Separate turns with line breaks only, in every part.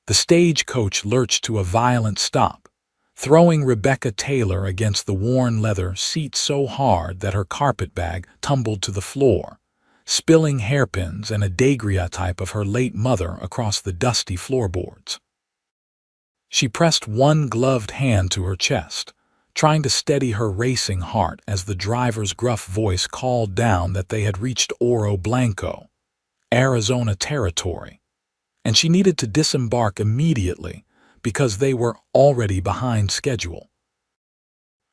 The stagecoach lurched to a violent stop, throwing Rebecca Taylor against the worn leather seat so hard that her carpetbag tumbled to the floor, spilling hairpins and a daguerreotype of her late mother across the dusty floorboards. She pressed one gloved hand to her chest, trying to steady her racing heart as the driver's gruff voice called down that they had reached Oro Blanco, Arizona territory, and she needed to disembark immediately because they were already behind schedule.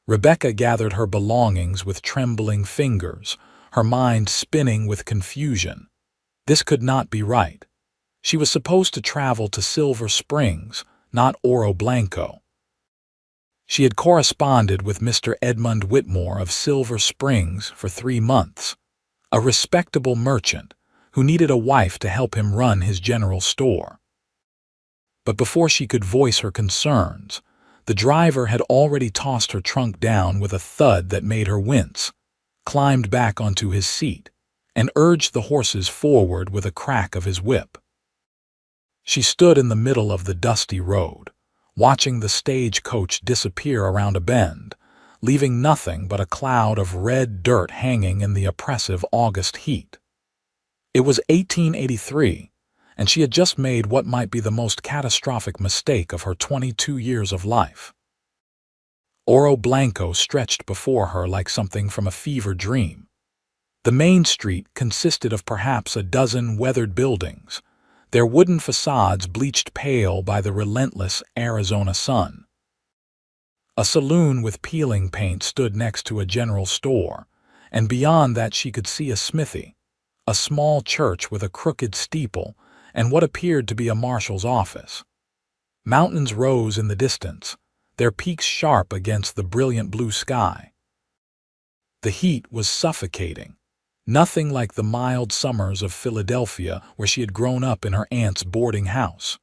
Rebecca gathered her belongings with trembling fingers, her mind spinning with confusion. This could not be right. She was supposed to travel to Silver Springs, not Oro Blanco. She had corresponded with Mr. Edmund Whitmore of Silver Springs for 3 months, a respectable merchant who needed a wife to help him run his general store. But before she could voice her concerns, the driver had already tossed her trunk down with a thud that made her wince, climbed back onto his seat, and urged the horses forward with a crack of his whip. She stood in the middle of the dusty road, watching the stagecoach disappear around a bend, leaving nothing but a cloud of red dirt hanging in the oppressive August heat. It was 1883, and she had just made what might be the most catastrophic mistake of her 22 years of life. Oro Blanco stretched before her like something from a fever dream. The main street consisted of perhaps a dozen weathered buildings, their wooden facades bleached pale by the relentless Arizona sun. A saloon with peeling paint stood next to a general store, and beyond that she could see a smithy, a small church with a crooked steeple, and what appeared to be a marshal's office. Mountains rose in the distance, their peaks sharp against the brilliant blue sky. The heat was suffocating, nothing like the mild summers of Philadelphia where she had grown up in her aunt's boarding house.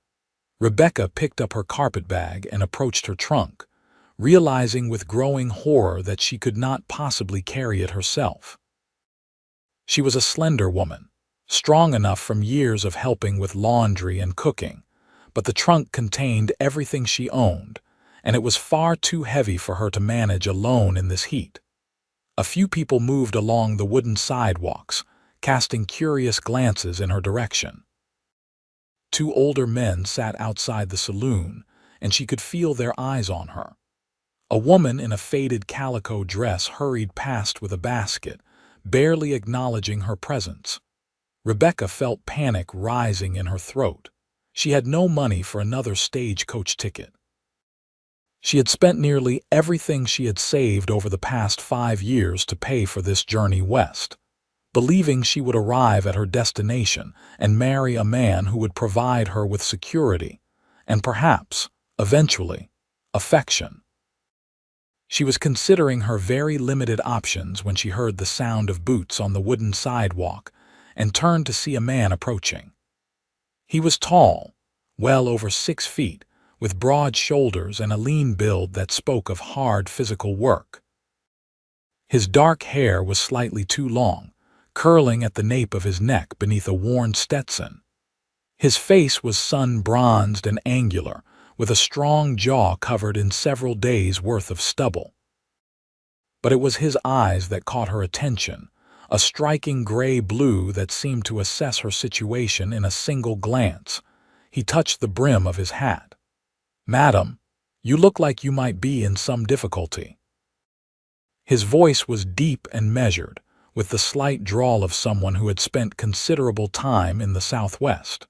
Rebecca picked up her carpetbag and approached her trunk, realizing with growing horror that she could not possibly carry it herself. She was a slender woman, strong enough from years of helping with laundry and cooking, but the trunk contained everything she owned, and it was far too heavy for her to manage alone in this heat. A few people moved along the wooden sidewalks, casting curious glances in her direction. 2 older men sat outside the saloon, and she could feel their eyes on her. A woman in a faded calico dress hurried past with a basket, barely acknowledging her presence. Rebecca felt panic rising in her throat. She had no money for another stagecoach ticket. She had spent nearly everything she had saved over the past 5 years to pay for this journey west, believing she would arrive at her destination and marry a man who would provide her with security and perhaps, eventually, affection. She was considering her very limited options when she heard the sound of boots on the wooden sidewalk and turned to see a man approaching. He was tall, well over 6 feet, with broad shoulders and a lean build that spoke of hard physical work. His dark hair was slightly too long, curling at the nape of his neck beneath a worn Stetson. His face was sun-bronzed and angular, with a strong jaw covered in several days' worth of stubble. But it was his eyes that caught her attention, a striking gray-blue that seemed to assess her situation in a single glance. He touched the brim of his hat. "Madam, you look like you might be in some difficulty." His voice was deep and measured, with the slight drawl of someone who had spent considerable time in the Southwest.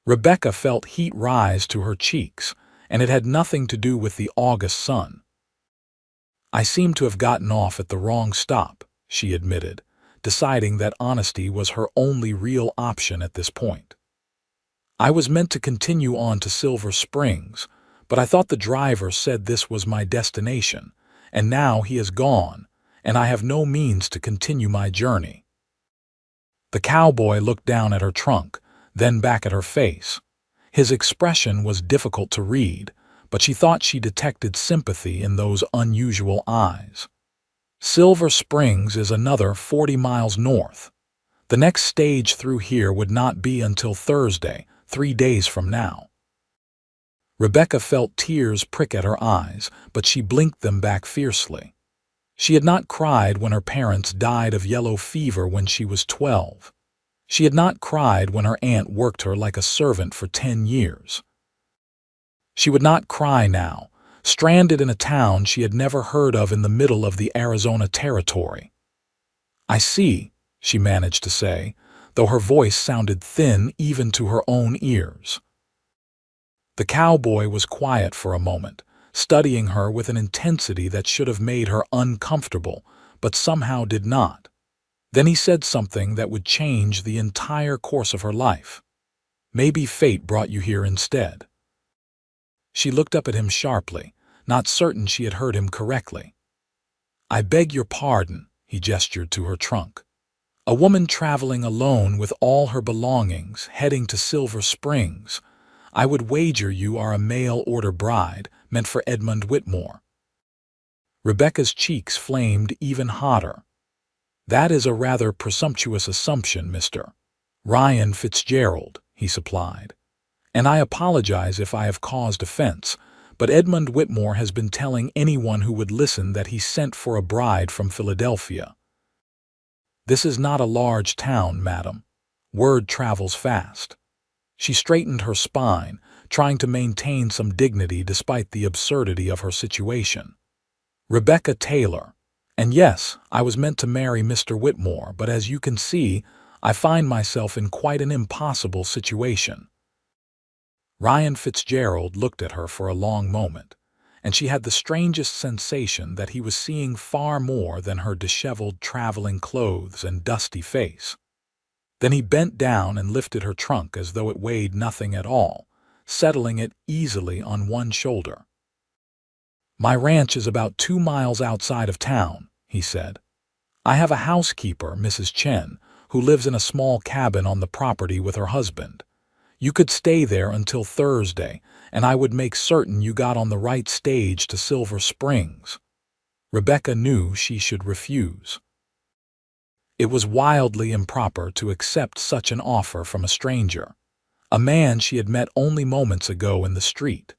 Rebecca felt heat rise to her cheeks, and it had nothing to do with the August sun. "I seem to have gotten off at the wrong stop," she admitted, deciding that honesty was her only real option at this point. "I was meant to continue on to Silver Springs, but I thought the driver said this was my destination, and now he is gone, and I have no means to continue my journey." The cowboy looked down at her trunk, then back at her face. His expression was difficult to read, but she thought she detected sympathy in those unusual eyes. "Silver Springs is another 40 miles north. The next stage through here would not be until Thursday, 3 days from now." Rebecca felt tears prick at her eyes, but she blinked them back fiercely. She had not cried when her parents died of yellow fever when she was 12. She had not cried when her aunt worked her like a servant for 10 years. She would not cry now, stranded in a town she had never heard of in the middle of the Arizona Territory. "I see," she managed to say, though her voice sounded thin even to her own ears. The cowboy was quiet for a moment, studying her with an intensity that should have made her uncomfortable, but somehow did not. Then he said something that would change the entire course of her life. "Maybe fate brought you here instead." She looked up at him sharply, not certain she had heard him correctly. "I beg your pardon," he gestured to her trunk. "A woman traveling alone with all her belongings, heading to Silver Springs. I would wager you are a mail-order bride, meant for Edmund Whitmore." Rebecca's cheeks flamed even hotter. "That is a rather presumptuous assumption, Mr. Ryan Fitzgerald," he supplied. "And I apologize if I have caused offense, but Edmund Whitmore has been telling anyone who would listen that he sent for a bride from Philadelphia. This is not a large town, madam. Word travels fast." She straightened her spine, trying to maintain some dignity despite the absurdity of her situation. "Rebecca Taylor. And yes, I was meant to marry Mr. Whitmore, but as you can see, I find myself in quite an impossible situation." Ryan Fitzgerald looked at her for a long moment, and she had the strangest sensation that he was seeing far more than her disheveled traveling clothes and dusty face. Then he bent down and lifted her trunk as though it weighed nothing at all, settling it easily on one shoulder. "My ranch is about 2 miles outside of town," he said. "I have a housekeeper, Mrs. Chen, who lives in a small cabin on the property with her husband. You could stay there until Thursday, and I would make certain you got on the right stage to Silver Springs." Rebecca knew she should refuse. It was wildly improper to accept such an offer from a stranger, a man she had met only moments ago in the street.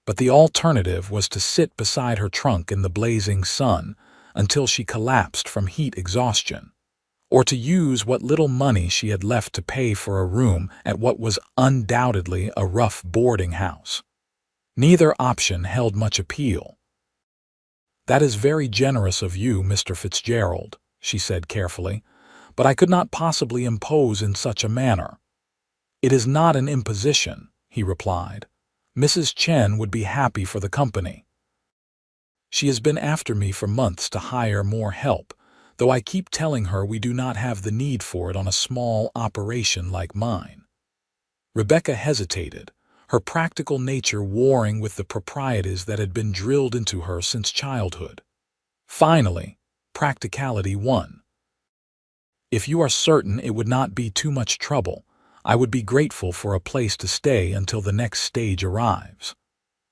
But the alternative was to sit beside her trunk in the blazing sun until she collapsed from heat exhaustion, or to use what little money she had left to pay for a room at what was undoubtedly a rough boarding house. Neither option held much appeal. "That is very generous of you, Mr. Fitzgerald," she said carefully, "but I could not possibly impose in such a manner." "It is not an imposition," he replied. "Mrs. Chen would be happy for the company. She has been after me for months to hire more help, though I keep telling her we do not have the need for it on a small operation like mine." Rebecca hesitated, her practical nature warring with the proprieties that had been drilled into her since childhood. Finally, practicality won. "If you are certain it would not be too much trouble, I would be grateful for a place to stay until the next stage arrives."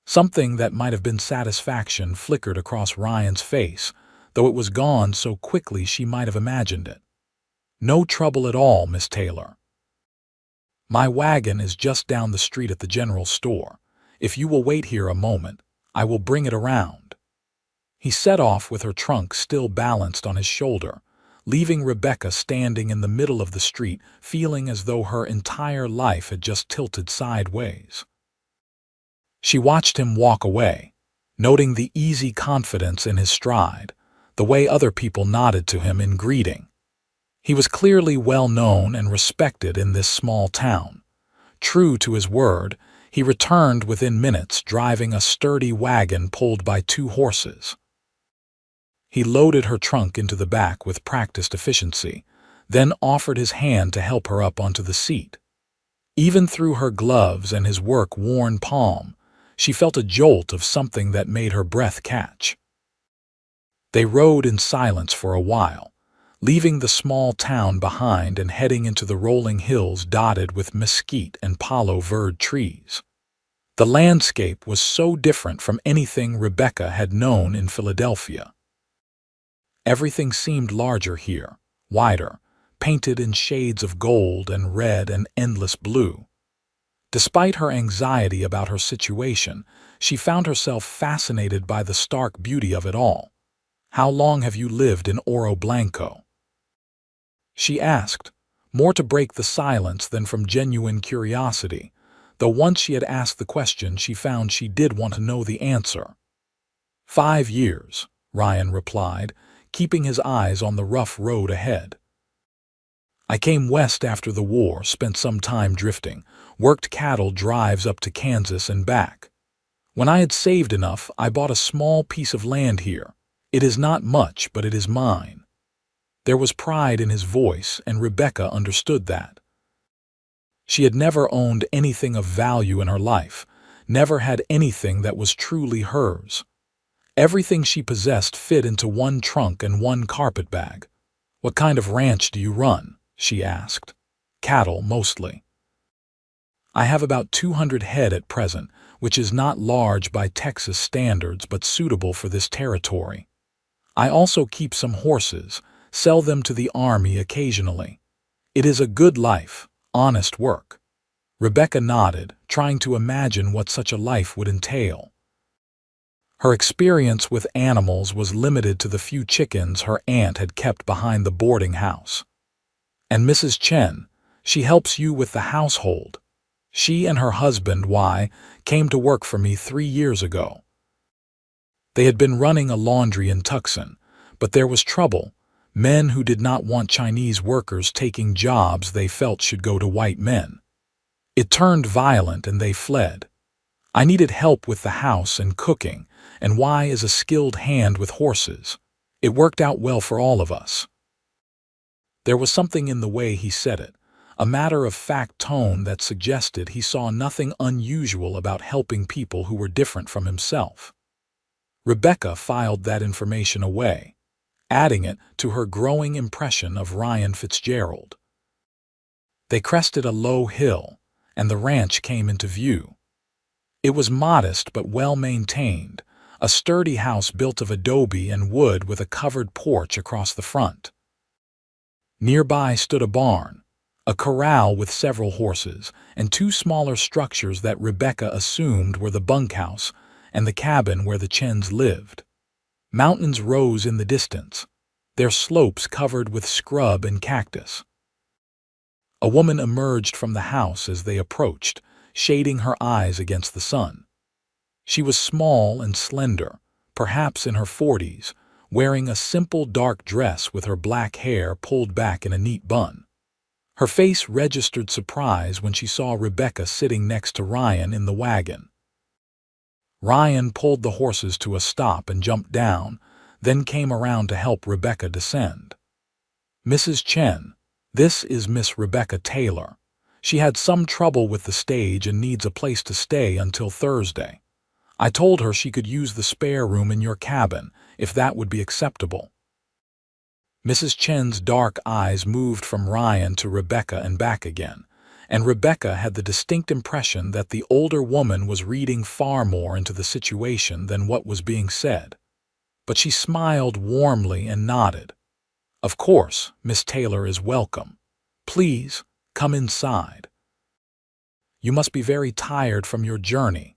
Something that might have been satisfaction flickered across Ryan's face, though it was gone so quickly she might have imagined it. "No trouble at all, Miss Taylor. My wagon is just down the street at the general store. If you will wait here a moment, I will bring it around." He set off with her trunk still balanced on his shoulder, leaving Rebecca standing in the middle of the street, feeling as though her entire life had just tilted sideways. She watched him walk away, noting the easy confidence in his stride, the way other people nodded to him in greeting. He was clearly well known and respected in this small town. True to his word, he returned within minutes driving a sturdy wagon pulled by 2 horses. He loaded her trunk into the back with practiced efficiency, then offered his hand to help her up onto the seat. Even through her gloves and his work-worn palm, she felt a jolt of something that made her breath catch. They rode in silence for a while, leaving the small town behind and heading into the rolling hills dotted with mesquite and palo verde trees. The landscape was so different from anything Rebecca had known in Philadelphia. Everything seemed larger here, wider, painted in shades of gold and red and endless blue. Despite her anxiety about her situation, she found herself fascinated by the stark beauty of it all. "How long have you lived in Oro Blanco?" she asked, more to break the silence than from genuine curiosity, though once she had asked the question she found she did want to know the answer. 5 years, Ryan replied, keeping his eyes on the rough road ahead. "I came west after the war, spent some time drifting, worked cattle drives up to Kansas and back. When I had saved enough, I bought a small piece of land here. It is not much, but it is mine." There was pride in his voice, and Rebecca understood that. She had never owned anything of value in her life, never had anything that was truly hers. Everything she possessed fit into one trunk and one carpetbag. "What kind of ranch do you run?" she asked. "Cattle, mostly." "I have about 200 head at present, which is not large by Texas standards but suitable for this territory. I also keep some horses, sell them to the army occasionally. It is a good life, honest work." Rebecca nodded, trying to imagine what such a life would entail. Her experience with animals was limited to the few chickens her aunt had kept behind the boarding house. "And Mrs. Chen, she helps you with the household. She and her husband, came to work for me 3 years ago." They had been running a laundry in Tucson, but there was trouble. Men who did not want Chinese workers taking jobs they felt should go to white men. It turned violent and they fled. I needed help with the house and cooking, and Y is a skilled hand with horses. It worked out well for all of us. There was something in the way he said it, a matter-of-fact tone that suggested he saw nothing unusual about helping people who were different from himself. Rebecca filed that information away, adding it to her growing impression of Ryan Fitzgerald. They crested a low hill, and the ranch came into view. It was modest but well-maintained, a sturdy house built of adobe and wood with a covered porch across the front. Nearby stood a barn, a corral with several horses, and two smaller structures that Rebecca assumed were the bunkhouse and the cabin where the Chens lived. Mountains rose in the distance, their slopes covered with scrub and cactus. A woman emerged from the house as they approached, shading her eyes against the sun. She was small and slender, perhaps in her 40s, wearing a simple dark dress with her black hair pulled back in a neat bun. Her face registered surprise when she saw Rebecca sitting next to Ryan in the wagon. Ryan pulled the horses to a stop and jumped down, then came around to help Rebecca descend. "Mrs. Chen, this is Miss Rebecca Taylor. She had some trouble with the stage and needs a place to stay until Thursday. I told her she could use the spare room in your cabin, if that would be acceptable." Mrs. Chen's dark eyes moved from Ryan to Rebecca and back again, and Rebecca had the distinct impression that the older woman was reading far more into the situation than what was being said. But she smiled warmly and nodded. "Of course, Miss Taylor is welcome. Please, come inside. You must be very tired from your journey."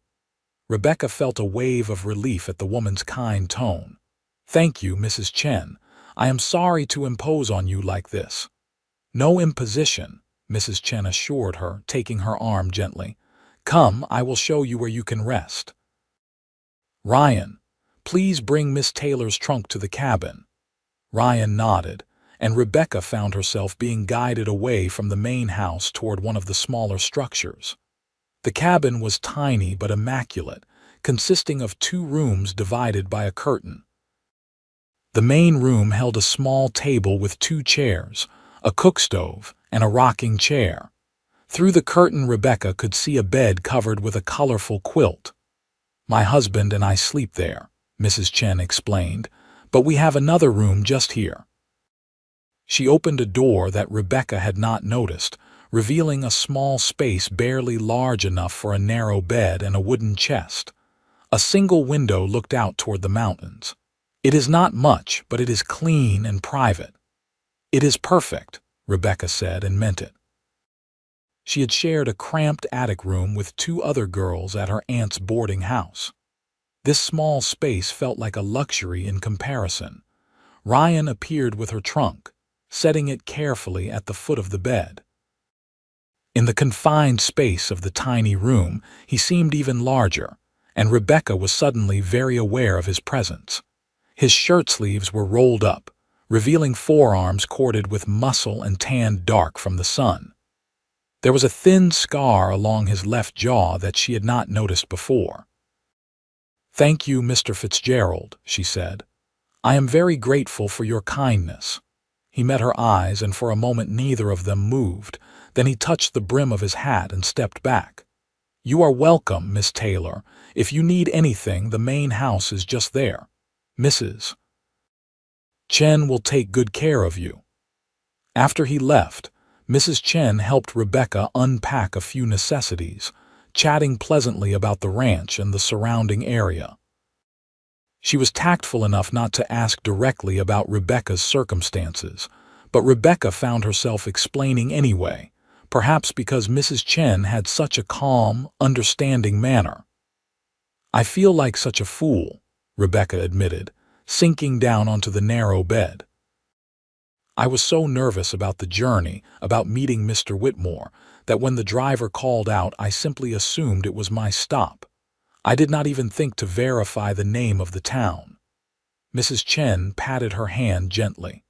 Rebecca felt a wave of relief at the woman's kind tone. "Thank you, Mrs. Chen. I am sorry to impose on you like this." "No imposition," Mrs. Chen assured her, taking her arm gently. "Come, I will show you where you can rest." "Ryan, please bring Miss Taylor's trunk to the cabin." Ryan nodded, and Rebecca found herself being guided away from the main house toward one of the smaller structures. The cabin was tiny but immaculate, consisting of 2 rooms divided by a curtain. The main room held a small table with 2 chairs, a cook stove, and a rocking chair. Through the curtain, Rebecca could see a bed covered with a colorful quilt. "My husband and I sleep there," Mrs. Chen explained, "but we have another room just here." She opened a door that Rebecca had not noticed, revealing a small space barely large enough for a narrow bed and a wooden chest. A single window looked out toward the mountains. "It is not much, but it is clean and private." "It is perfect," Rebecca said and meant it. She had shared a cramped attic room with two other girls at her aunt's boarding house. This small space felt like a luxury in comparison. Ryan appeared with her trunk, setting it carefully at the foot of the bed. In the confined space of the tiny room, he seemed even larger, and Rebecca was suddenly very aware of his presence. His shirt sleeves were rolled up, revealing forearms corded with muscle and tanned dark from the sun. There was a thin scar along his left jaw that she had not noticed before. "Thank you, Mr. Fitzgerald," she said. "I am very grateful for your kindness." He met her eyes, and for a moment neither of them moved. Then he touched the brim of his hat and stepped back. "You are welcome, Miss Taylor. If you need anything, the main house is just there. Mrs. Chen will take good care of you." After he left, Mrs. Chen helped Rebecca unpack a few necessities, chatting pleasantly about the ranch and the surrounding area. She was tactful enough not to ask directly about Rebecca's circumstances, but Rebecca found herself explaining anyway, perhaps because Mrs. Chen had such a calm, understanding manner. "I feel like such a fool," Rebecca admitted, sinking down onto the narrow bed. "I was so nervous about the journey, about meeting Mr. Whitmore, that when the driver called out, I simply assumed it was my stop. I did not even think to verify the name of the town." Mrs. Chen patted her hand gently.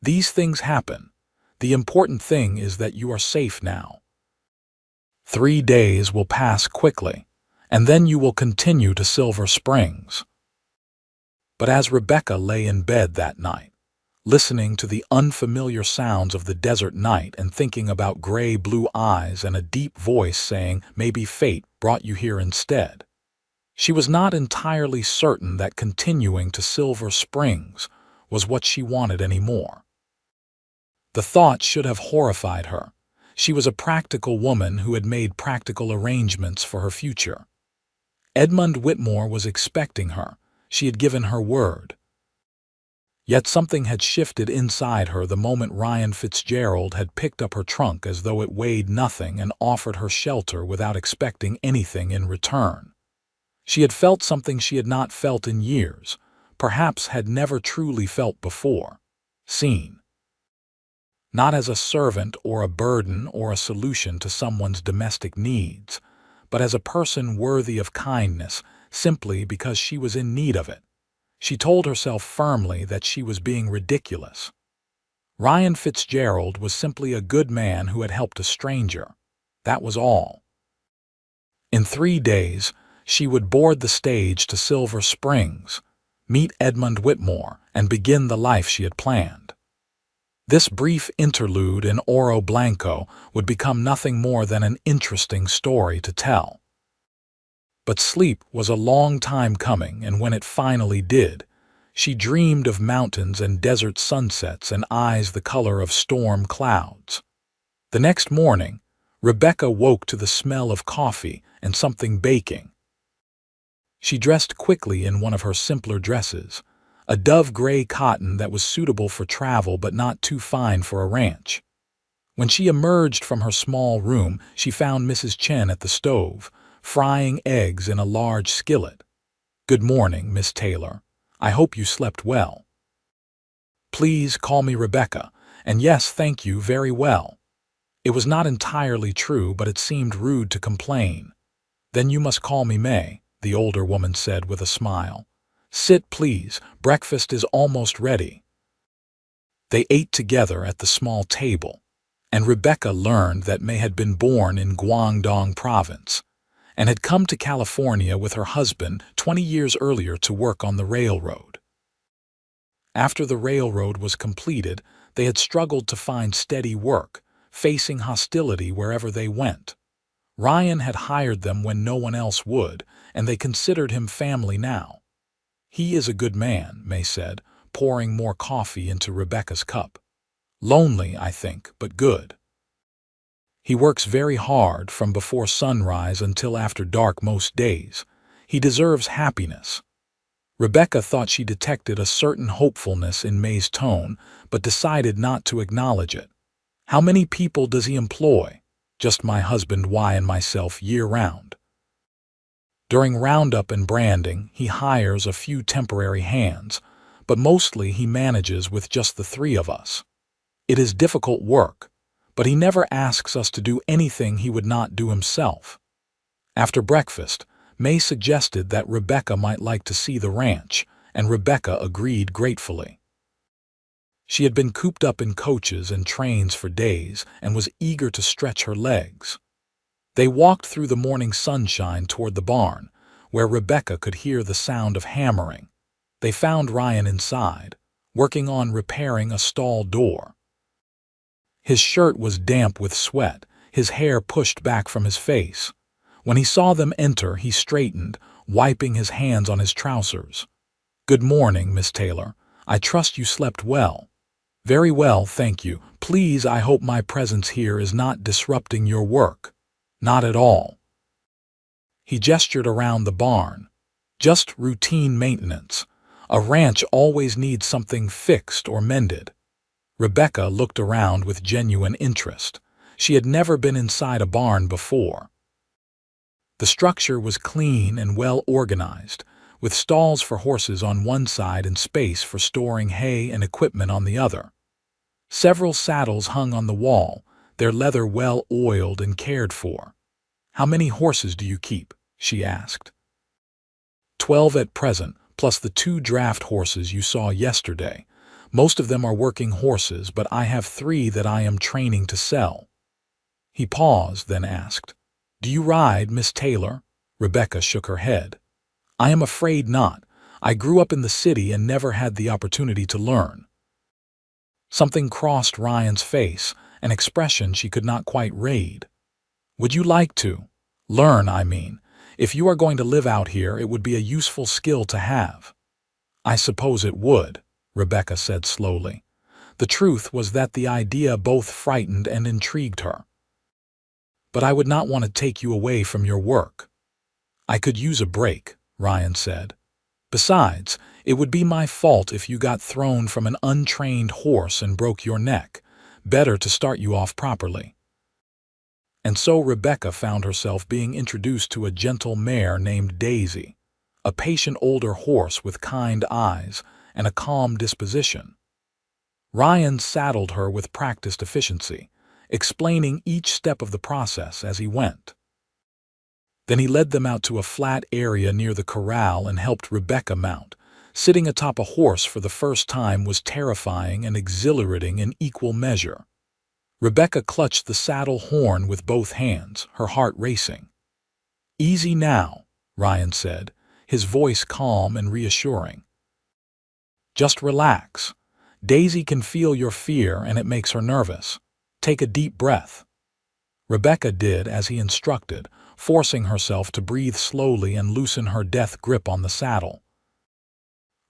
"These things happen. The important thing is that you are safe now. 3 days will pass quickly, and then you will continue to Silver Springs." But as Rebecca lay in bed that night, listening to the unfamiliar sounds of the desert night and thinking about gray-blue eyes and a deep voice saying, "Maybe fate brought you here instead," she was not entirely certain that continuing to Silver Springs was what she wanted anymore. The thought should have horrified her. She was a practical woman who had made practical arrangements for her future. Edmund Whitmore was expecting her. She had given her word. Yet something had shifted inside her the moment Ryan Fitzgerald had picked up her trunk as though it weighed nothing and offered her shelter without expecting anything in return. She had felt something she had not felt in years, perhaps had never truly felt before. Seen. Not as a servant or a burden or a solution to someone's domestic needs, but as a person worthy of kindness simply because she was in need of it. She told herself firmly that she was being ridiculous. Ryan Fitzgerald was simply a good man who had helped a stranger. That was all. In 3 days, she would board the stage to Silver Springs, meet Edmund Whitmore, and begin the life she had planned. This brief interlude in Oro Blanco would become nothing more than an interesting story to tell. But sleep was a long time coming, and when it finally did, she dreamed of mountains and desert sunsets and eyes the color of storm clouds. The next morning, Rebecca woke to the smell of coffee and something baking. She dressed quickly in one of her simpler dresses, a dove-gray cotton that was suitable for travel but not too fine for a ranch. When she emerged from her small room, she found Mrs. Chen at the stove, frying eggs in a large skillet. "Good morning, Miss Taylor. I hope you slept well." "Please call me Rebecca, and yes, thank you very well." It was not entirely true, but it seemed rude to complain. "Then you must call me May," the older woman said with a smile. "Sit, please. Breakfast is almost ready." They ate together at the small table, and Rebecca learned that May had been born in Guangdong Province and had come to California with her husband 20 years earlier to work on the railroad. After the railroad was completed, they had struggled to find steady work, facing hostility wherever they went. Ryan had hired them when no one else would, and they considered him family now. "He is a good man," May said, pouring more coffee into Rebecca's cup. "Lonely, I think, but good. He works very hard from before sunrise until after dark most days. He deserves happiness." Rebecca thought she detected a certain hopefulness in May's tone, but decided not to acknowledge it. "How many people does he employ?" just my husband Y and myself year-round. During roundup and branding, he hires a few temporary hands, but mostly he manages with just the three of us. It is difficult work, but he never asks us to do anything he would not do himself. After breakfast, May suggested that Rebecca might like to see the ranch, and Rebecca agreed gratefully. She had been cooped up in coaches and trains for days and was eager to stretch her legs. They walked through the morning sunshine toward the barn, where Rebecca could hear the sound of hammering. They found Ryan inside, working on repairing a stall door. His shirt was damp with sweat, his hair pushed back from his face. When he saw them enter, he straightened, wiping his hands on his trousers. "Good morning, Miss Taylor. I trust you slept well." "Very well, thank you. Please, I hope my presence here is not disrupting your work." "Not at all." He gestured around the barn. "Just routine maintenance. A ranch always needs something fixed or mended." Rebecca looked around with genuine interest. She had never been inside a barn before. The structure was clean and well organized, with stalls for horses on one side and space for storing hay and equipment on the other. Several saddles hung on the wall, their leather well oiled and cared for. "How many horses do you keep?" she asked. 12 at present, plus the 2 draft horses you saw yesterday. Most of them are working horses, but I have 3 that I am training to sell." He paused, then asked, "Do you ride, Miss Taylor?" Rebecca shook her head. "I am afraid not. I grew up in the city and never had the opportunity to learn." Something crossed Ryan's face, an expression she could not quite read. "Would you like to? Learn, I mean. If you are going to live out here, it would be a useful skill to have." "I suppose it would," Rebecca said slowly. The truth was that the idea both frightened and intrigued her. "But I would not want to take you away from your work." "I could use a break," Ryan said. "Besides, it would be my fault if you got thrown from an untrained horse and broke your neck. Better to start you off properly." And so Rebecca found herself being introduced to a gentle mare named Daisy, a patient older horse with kind eyes and a calm disposition. Ryan saddled her with practiced efficiency, explaining each step of the process as he went. Then he led them out to a flat area near the corral and helped Rebecca mount. Sitting atop a horse for the first time was terrifying and exhilarating in equal measure. Rebecca clutched the saddle horn with both hands, her heart racing. "Easy now," Ryan said, his voice calm and reassuring. "Just relax. Daisy can feel your fear and it makes her nervous. Take a deep breath." Rebecca did as he instructed, forcing herself to breathe slowly and loosen her death grip on the saddle.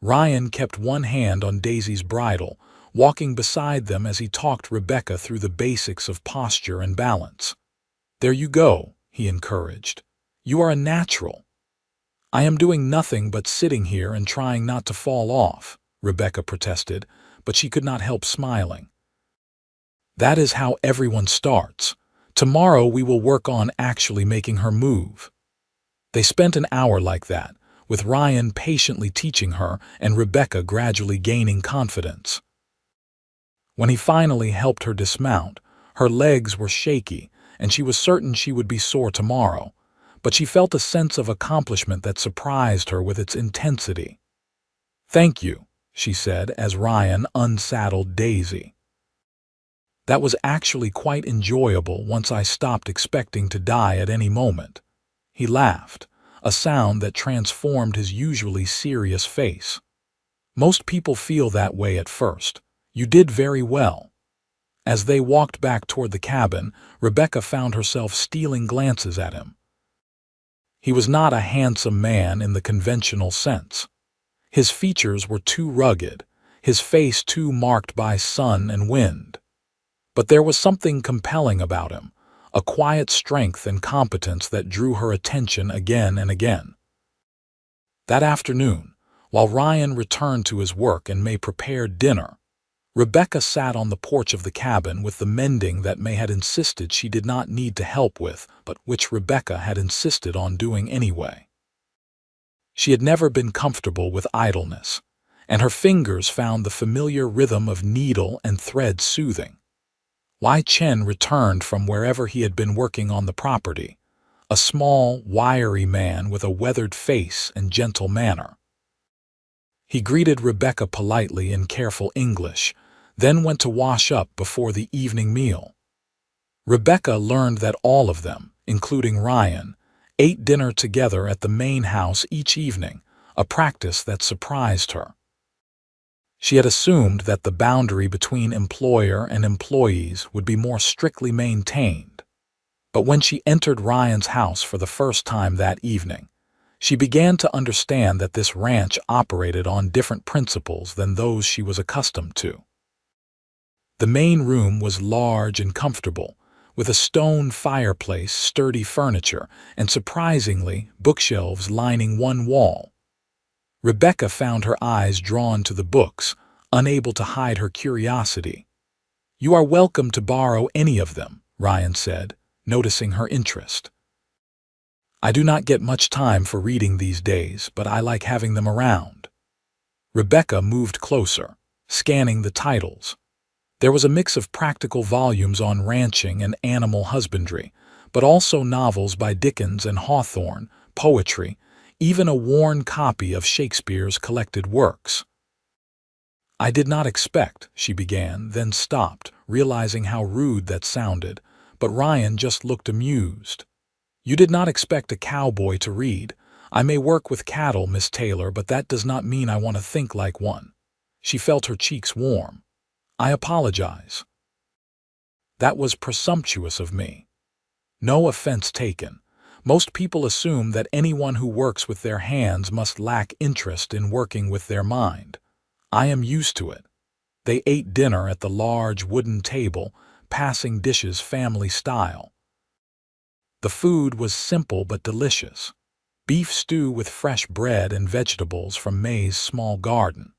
Ryan kept one hand on Daisy's bridle, walking beside them as he talked Rebecca through the basics of posture and balance. "There you go," he encouraged. "You are a natural." "I am doing nothing but sitting here and trying not to fall off," Rebecca protested, but she could not help smiling. "That is how everyone starts. Tomorrow we will work on actually making her move." They spent an hour like that, with Ryan patiently teaching her and Rebecca gradually gaining confidence. When he finally helped her dismount, her legs were shaky and she was certain she would be sore tomorrow, but she felt a sense of accomplishment that surprised her with its intensity. "Thank you," she said as Ryan unsaddled Daisy. "That was actually quite enjoyable once I stopped expecting to die at any moment." He laughed, a sound that transformed his usually serious face. "Most people feel that way at first. You did very well." As they walked back toward the cabin, Rebecca found herself stealing glances at him. He was not a handsome man in the conventional sense. His features were too rugged, his face too marked by sun and wind. But there was something compelling about him, a quiet strength and competence that drew her attention again and again. That afternoon, while Ryan returned to his work and May prepared dinner, Rebecca sat on the porch of the cabin with the mending that May had insisted she did not need to help with, but which Rebecca had insisted on doing anyway. She had never been comfortable with idleness, and her fingers found the familiar rhythm of needle and thread soothing. Wai Chen returned from wherever he had been working on the property, a small, wiry man with a weathered face and gentle manner. He greeted Rebecca politely in careful English, then went to wash up before the evening meal. Rebecca learned that all of them, including Ryan, ate dinner together at the main house each evening, a practice that surprised her. She had assumed that the boundary between employer and employees would be more strictly maintained. But when she entered Ryan's house for the first time that evening, she began to understand that this ranch operated on different principles than those she was accustomed to. The main room was large and comfortable, with a stone fireplace, sturdy furniture, and surprisingly, bookshelves lining one wall. Rebecca found her eyes drawn to the books, unable to hide her curiosity. "You are welcome to borrow any of them," Ryan said, noticing her interest. "I do not get much time for reading these days, but I like having them around." Rebecca moved closer, scanning the titles. There was a mix of practical volumes on ranching and animal husbandry, but also novels by Dickens and Hawthorne, poetry, even a worn copy of Shakespeare's collected works. "I did not expect," she began, then stopped, realizing how rude that sounded, but Ryan just looked amused. "You did not expect a cowboy to read. I may work with cattle, Miss Taylor, but that does not mean I want to think like one." She felt her cheeks warm. "I apologize. That was presumptuous of me. No offense taken. Most people assume that anyone who works with their hands must lack interest in working with their mind. I am used to it." They ate dinner at the large wooden table, passing dishes family style. The food was simple but delicious. Beef stew with fresh bread and vegetables from May's small garden.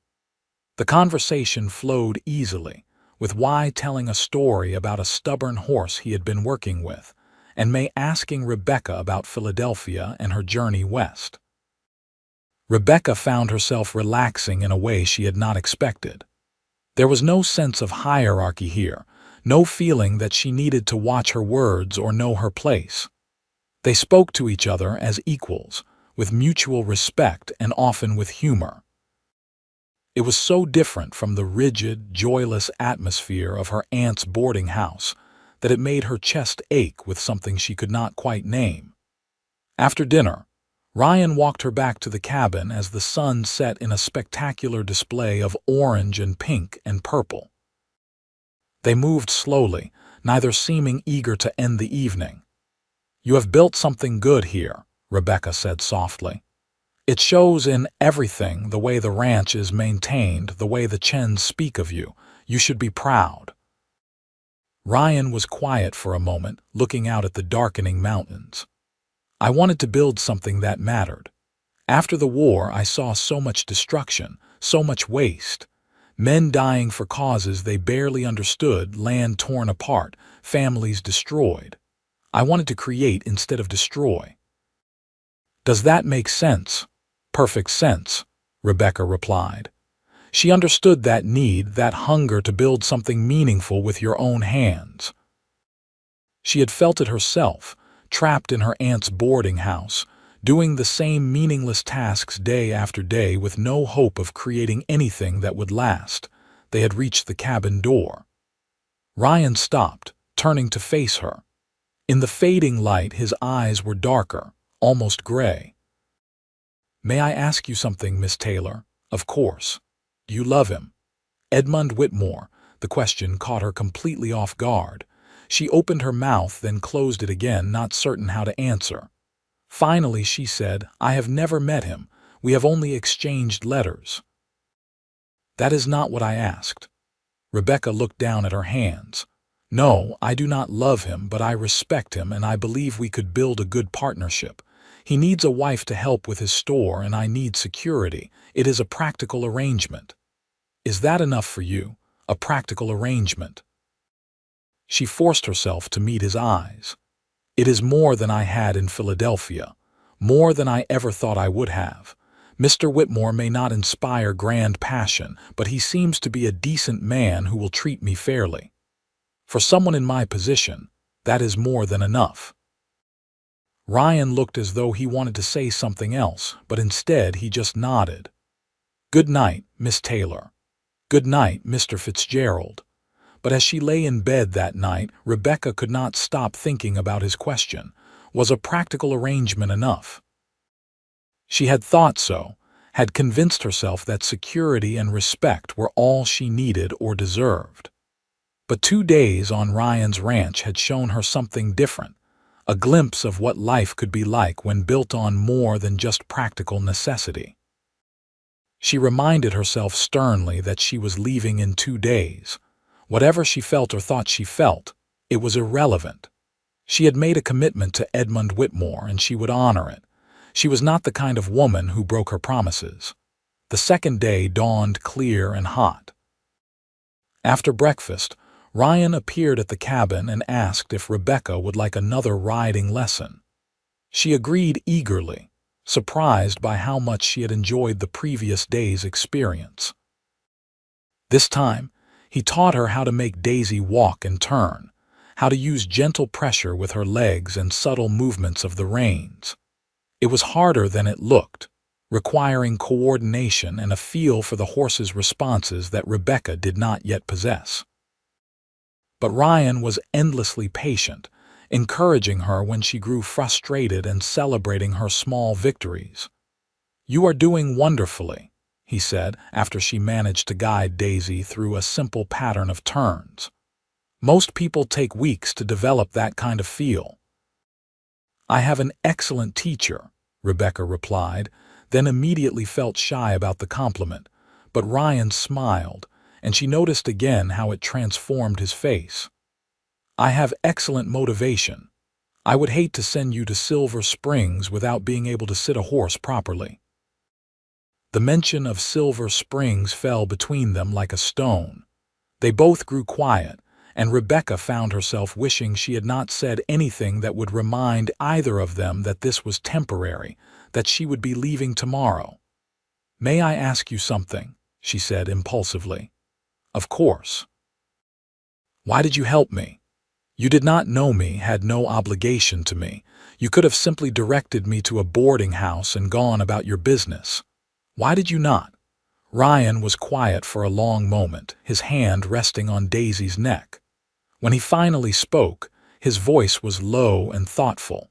The conversation flowed easily, with Wai telling a story about a stubborn horse he had been working with, and May asking Rebecca about Philadelphia and her journey west. Rebecca found herself relaxing in a way she had not expected. There was no sense of hierarchy here, no feeling that she needed to watch her words or know her place. They spoke to each other as equals, with mutual respect and often with humor. It was so different from the rigid, joyless atmosphere of her aunt's boarding house that it made her chest ache with something she could not quite name. After dinner, Ryan walked her back to the cabin as the sun set in a spectacular display of orange and pink and purple. They moved slowly, neither seeming eager to end the evening. "You have built something good here," Rebecca said softly. "It shows in everything, the way the ranch is maintained, the way the Chens speak of you. You should be proud." Ryan was quiet for a moment, looking out at the darkening mountains. "I wanted to build something that mattered. After the war, I saw so much destruction, so much waste. Men dying for causes they barely understood, land torn apart, families destroyed. I wanted to create instead of destroy." "Does that make sense?" "Perfect sense," Rebecca replied. She understood that need, that hunger to build something meaningful with your own hands. She had felt it herself, trapped in her aunt's boarding house, doing the same meaningless tasks day after day with no hope of creating anything that would last. They had reached the cabin door. Ryan stopped, turning to face her. In the fading light, his eyes were darker, almost gray. "May I ask you something, Miss Taylor?" "Of course." "You love him?" "Edmund Whitmore." The question caught her completely off guard. She opened her mouth, then closed it again, not certain how to answer. Finally she said, "I have never met him. We have only exchanged letters." "That is not what I asked." Rebecca looked down at her hands. "No, I do not love him, but I respect him, and I believe we could build a good partnership. He needs a wife to help with his store, and I need security. It is a practical arrangement." "Is that enough for you?" a practical arrangement. She forced herself to meet his eyes. It is more than I had in Philadelphia, more than I ever thought I would have. Mr. Whitmore may not inspire grand passion, but he seems to be a decent man who will treat me fairly. For someone in my position, that is more than enough. Ryan looked as though he wanted to say something else, but instead he just nodded. "Good night, Miss Taylor. Good night, Mr. Fitzgerald." But as she lay in bed that night, Rebecca could not stop thinking about his question. Was a practical arrangement enough? She had thought so, had convinced herself that security and respect were all she needed or deserved. But 2 days on Ryan's ranch had shown her something different, a glimpse of what life could be like when built on more than just practical necessity. She reminded herself sternly that she was leaving in 2 days. Whatever she felt or thought she felt, it was irrelevant. She had made a commitment to Edmund Whitmore, and she would honor it. She was not the kind of woman who broke her promises. The second day dawned clear and hot. After breakfast, Ryan appeared at the cabin and asked if Rebecca would like another riding lesson. She agreed eagerly, surprised by how much she had enjoyed the previous day's experience. This time, he taught her how to make Daisy walk and turn, how to use gentle pressure with her legs and subtle movements of the reins. It was harder than it looked, requiring coordination and a feel for the horse's responses that Rebecca did not yet possess. But Ryan was endlessly patient, encouraging her when she grew frustrated and celebrating her small victories. "You are doing wonderfully," he said after she managed to guide Daisy through a simple pattern of turns. "Most people take weeks to develop that kind of feel." "I have an excellent teacher," Rebecca replied, then immediately felt shy about the compliment, but Ryan smiled, and she noticed again how it transformed his face. "I have excellent motivation. I would hate to send you to Silver Springs without being able to sit a horse properly." The mention of Silver Springs fell between them like a stone. They both grew quiet, and Rebecca found herself wishing she had not said anything that would remind either of them that this was temporary, that she would be leaving tomorrow. "May I ask you something?" she said impulsively. "Of course." "Why did you help me? You did not know me, had no obligation to me. You could have simply directed me to a boarding house and gone about your business. Why did you not?" Ryan was quiet for a long moment, his hand resting on Daisy's neck. When he finally spoke, his voice was low and thoughtful.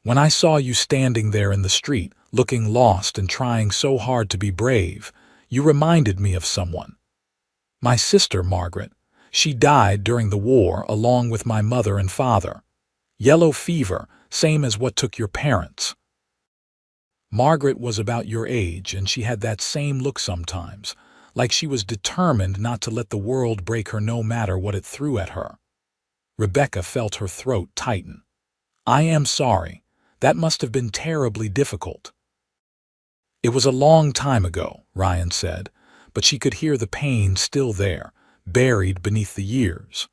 "When I saw you standing there in the street, looking lost and trying so hard to be brave, you reminded me of someone. My sister, Margaret. She died during the war along with my mother and father. Yellow fever, same as what took your parents. Margaret was about your age, and she had that same look sometimes, like she was determined not to let the world break her no matter what it threw at her." Rebecca felt her throat tighten. "I am sorry. That must have been terribly difficult." "It was a long time ago," Ryan said, but she could hear the pain still there, buried beneath the years.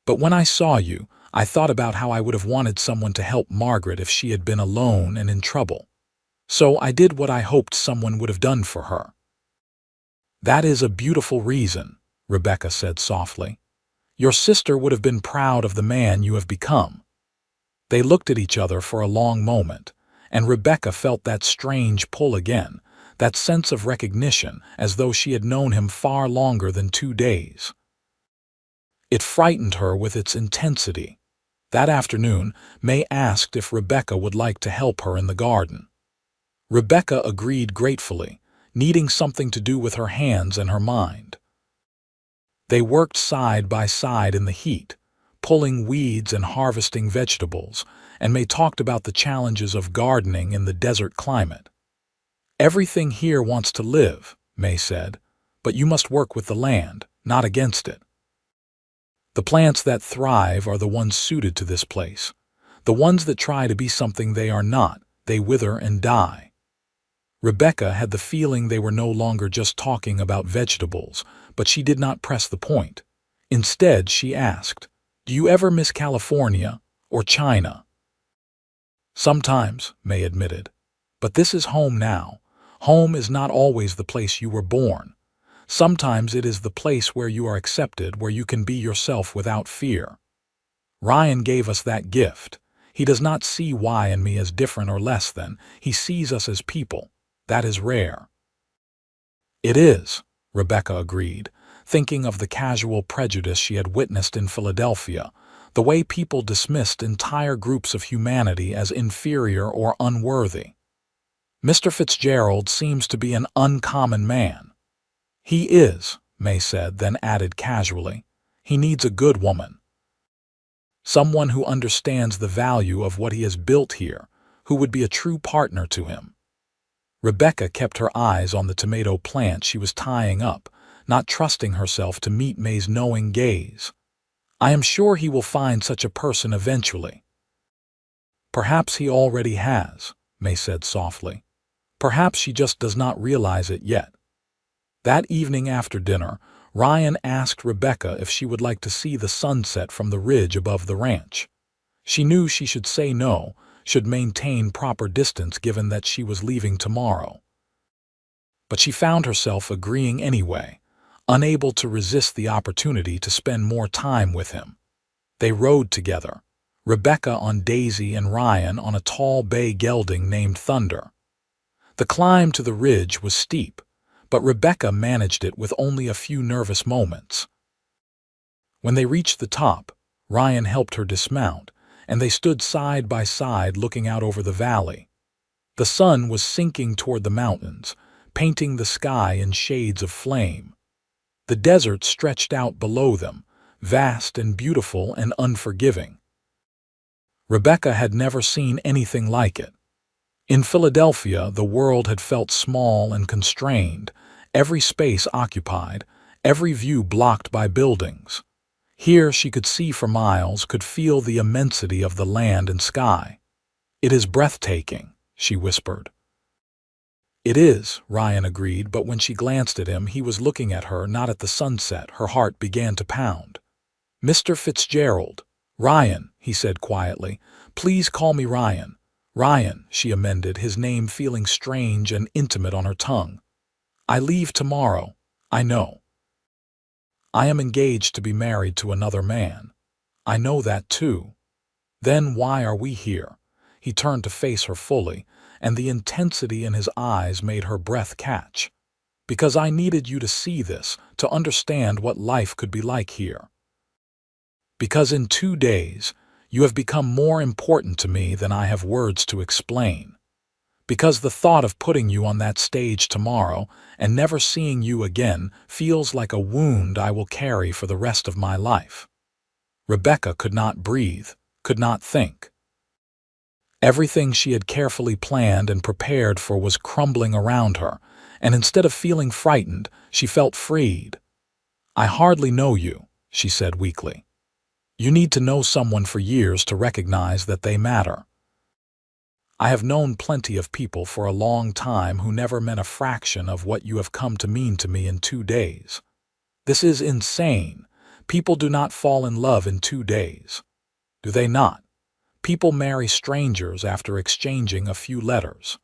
"But when I saw you, I thought about how I would have wanted someone to help Margaret if she had been alone and in trouble. So I did what I hoped someone would have done for her." "That is a beautiful reason," Rebecca said softly. "Your sister would have been proud of the man you have become." They looked at each other for a long moment, and Rebecca felt that strange pull again, that sense of recognition, as though she had known him far longer than 2 days. It frightened her with its intensity. That afternoon, May asked if Rebecca would like to help her in the garden. Rebecca agreed gratefully, needing something to do with her hands and her mind. They worked side by side in the heat, pulling weeds and harvesting vegetables, and May talked about the challenges of gardening in the desert climate. "Everything here wants to live," May said, "but you must work with the land, not against it. The plants that thrive are the ones suited to this place. The ones that try to be something they are not, they wither and die." Rebecca had the feeling they were no longer just talking about vegetables, but she did not press the point. Instead, she asked, "Do you ever miss California or China?" "Sometimes," May admitted. "But this is home now. Home is not always the place you were born. Sometimes it is the place where you are accepted, where you can be yourself without fear. Ryan gave us that gift. He does not see Y and me as different or less than. He sees us as people. That is rare." "It is," Rebecca agreed, thinking of the casual prejudice she had witnessed in Philadelphia, the way people dismissed entire groups of humanity as inferior or unworthy. "Mr. Fitzgerald seems to be an uncommon man." "He is," May said, then added casually, "he needs a good woman. Someone who understands the value of what he has built here, who would be a true partner to him." Rebecca kept her eyes on the tomato plant she was tying up, not trusting herself to meet May's knowing gaze. "I am sure he will find such a person eventually." "Perhaps he already has," May said softly. "Perhaps she just does not realize it yet." That evening after dinner, Ryan asked Rebecca if she would like to see the sunset from the ridge above the ranch. She knew she should say no, should maintain proper distance given that she was leaving tomorrow. But she found herself agreeing anyway, unable to resist the opportunity to spend more time with him. They rode together, Rebecca on Daisy and Ryan on a tall bay gelding named Thunder. The climb to the ridge was steep, but Rebecca managed it with only a few nervous moments. When they reached the top, Ryan helped her dismount, and they stood side by side looking out over the valley. The sun was sinking toward the mountains, painting the sky in shades of flame. The desert stretched out below them, vast and beautiful and unforgiving. Rebecca had never seen anything like it. In Philadelphia, the world had felt small and constrained, every space occupied, every view blocked by buildings. Here she could see for miles, could feel the immensity of the land and sky. "It is breathtaking," she whispered. "It is," Ryan agreed, but when she glanced at him, he was looking at her, not at the sunset. Her heart began to pound. "Mr. Fitzgerald." "Ryan," he said quietly. "Please call me Ryan." "Ryan," she amended, his name feeling strange and intimate on her tongue. "I leave tomorrow. I know. I am engaged to be married to another man. I know that too." "Then why are we here?" He turned to face her fully, and the intensity in his eyes made her breath catch. "Because I needed you to see this, to understand what life could be like here. Because in 2 days, you have become more important to me than I have words to explain. Because the thought of putting you on that stage tomorrow and never seeing you again feels like a wound I will carry for the rest of my life." Rebecca could not breathe, could not think. Everything she had carefully planned and prepared for was crumbling around her, and instead of feeling frightened, she felt freed. "I hardly know you," she said weakly. "You need to know someone for years to recognize that they matter. I have known plenty of people for a long time who never meant a fraction of what you have come to mean to me in 2 days. This is insane. People do not fall in love in 2 days. Do they not? People marry strangers after exchanging a few letters.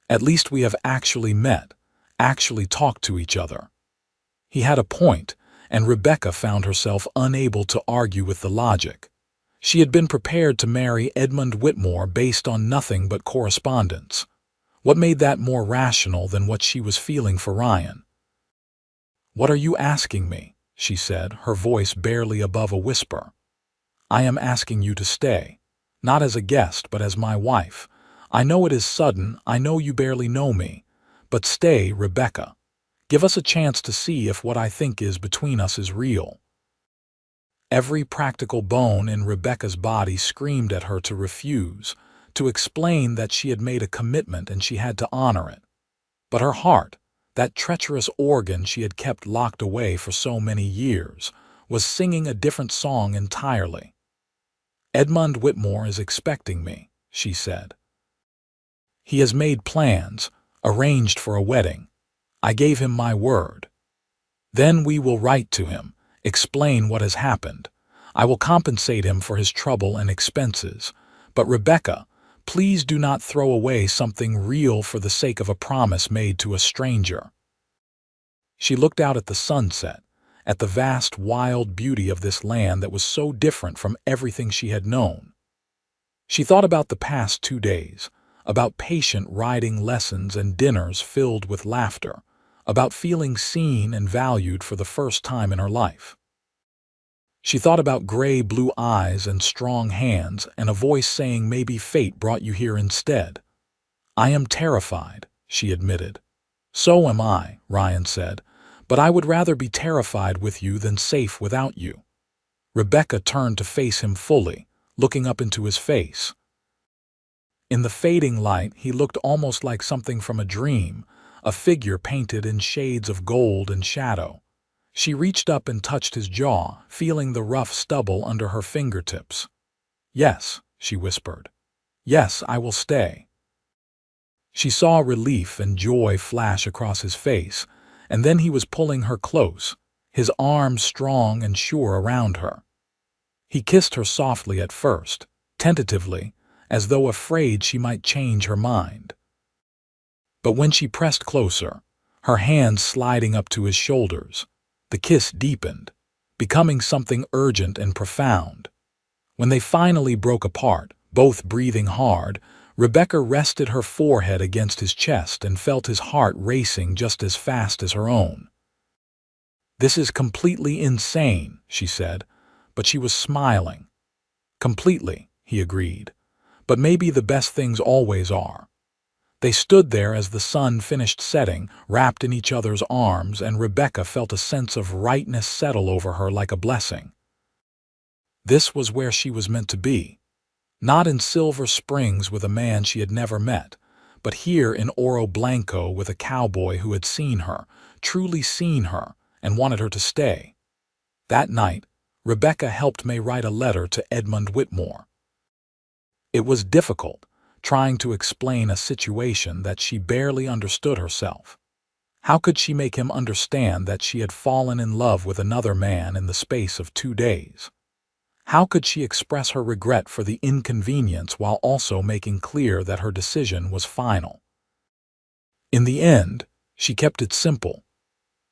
At least we have actually met, actually talked to each other." He had a point, and Rebecca found herself unable to argue with the logic. She had been prepared to marry Edmund Whitmore based on nothing but correspondence. What made that more rational than what she was feeling for Ryan? "What are you asking me?" she said, her voice barely above a whisper. "I am asking you to stay. Not as a guest, but as my wife. I know it is sudden, I know you barely know me. But stay, Rebecca. Give us a chance to see if what I think is between us is real." Every practical bone in Rebecca's body screamed at her to refuse, to explain that she had made a commitment and she had to honor it. But her heart, that treacherous organ she had kept locked away for so many years, was singing a different song entirely. "Edmund Whitmore is expecting me," she said. He has made plans, arranged for a wedding. I gave him my word. Then we will write to him, explain what has happened. I will compensate him for his trouble and expenses. But Rebecca, please do not throw away something real for the sake of a promise made to a stranger." She looked out at the sunset, at the vast, wild beauty of this land that was so different from everything she had known. She thought about the past 2 days, about patient riding lessons and dinners filled with laughter, about feeling seen and valued for the first time in her life. She thought about gray-blue eyes and strong hands and a voice saying maybe fate brought you here instead. "I am terrified," she admitted. "So am I," Ryan said, "but I would rather be terrified with you than safe without you." Rebecca turned to face him fully, looking up into his face. In the fading light, he looked almost like something from a dream, a figure painted in shades of gold and shadow. She reached up and touched his jaw, feeling the rough stubble under her fingertips. "Yes," she whispered. "Yes, I will stay." She saw relief and joy flash across his face, and then he was pulling her close, his arms strong and sure around her. He kissed her softly at first, tentatively, as though afraid she might change her mind. But when she pressed closer, her hands sliding up to his shoulders, the kiss deepened, becoming something urgent and profound. When they finally broke apart, both breathing hard, Rebecca rested her forehead against his chest and felt his heart racing just as fast as her own. "This is completely insane," she said, but she was smiling. "Completely," he agreed, "but maybe the best things always are." They stood there as the sun finished setting, wrapped in each other's arms, and Rebecca felt a sense of rightness settle over her like a blessing. This was where she was meant to be. Not in Silver Springs with a man she had never met, but here in Oro Blanco with a cowboy who had seen her, truly seen her, and wanted her to stay. That night, Rebecca helped May write a letter to Edmund Whitmore. It was difficult, trying to explain a situation that she barely understood herself. How could she make him understand that she had fallen in love with another man in the space of 2 days? How could she express her regret for the inconvenience while also making clear that her decision was final? In the end, she kept it simple.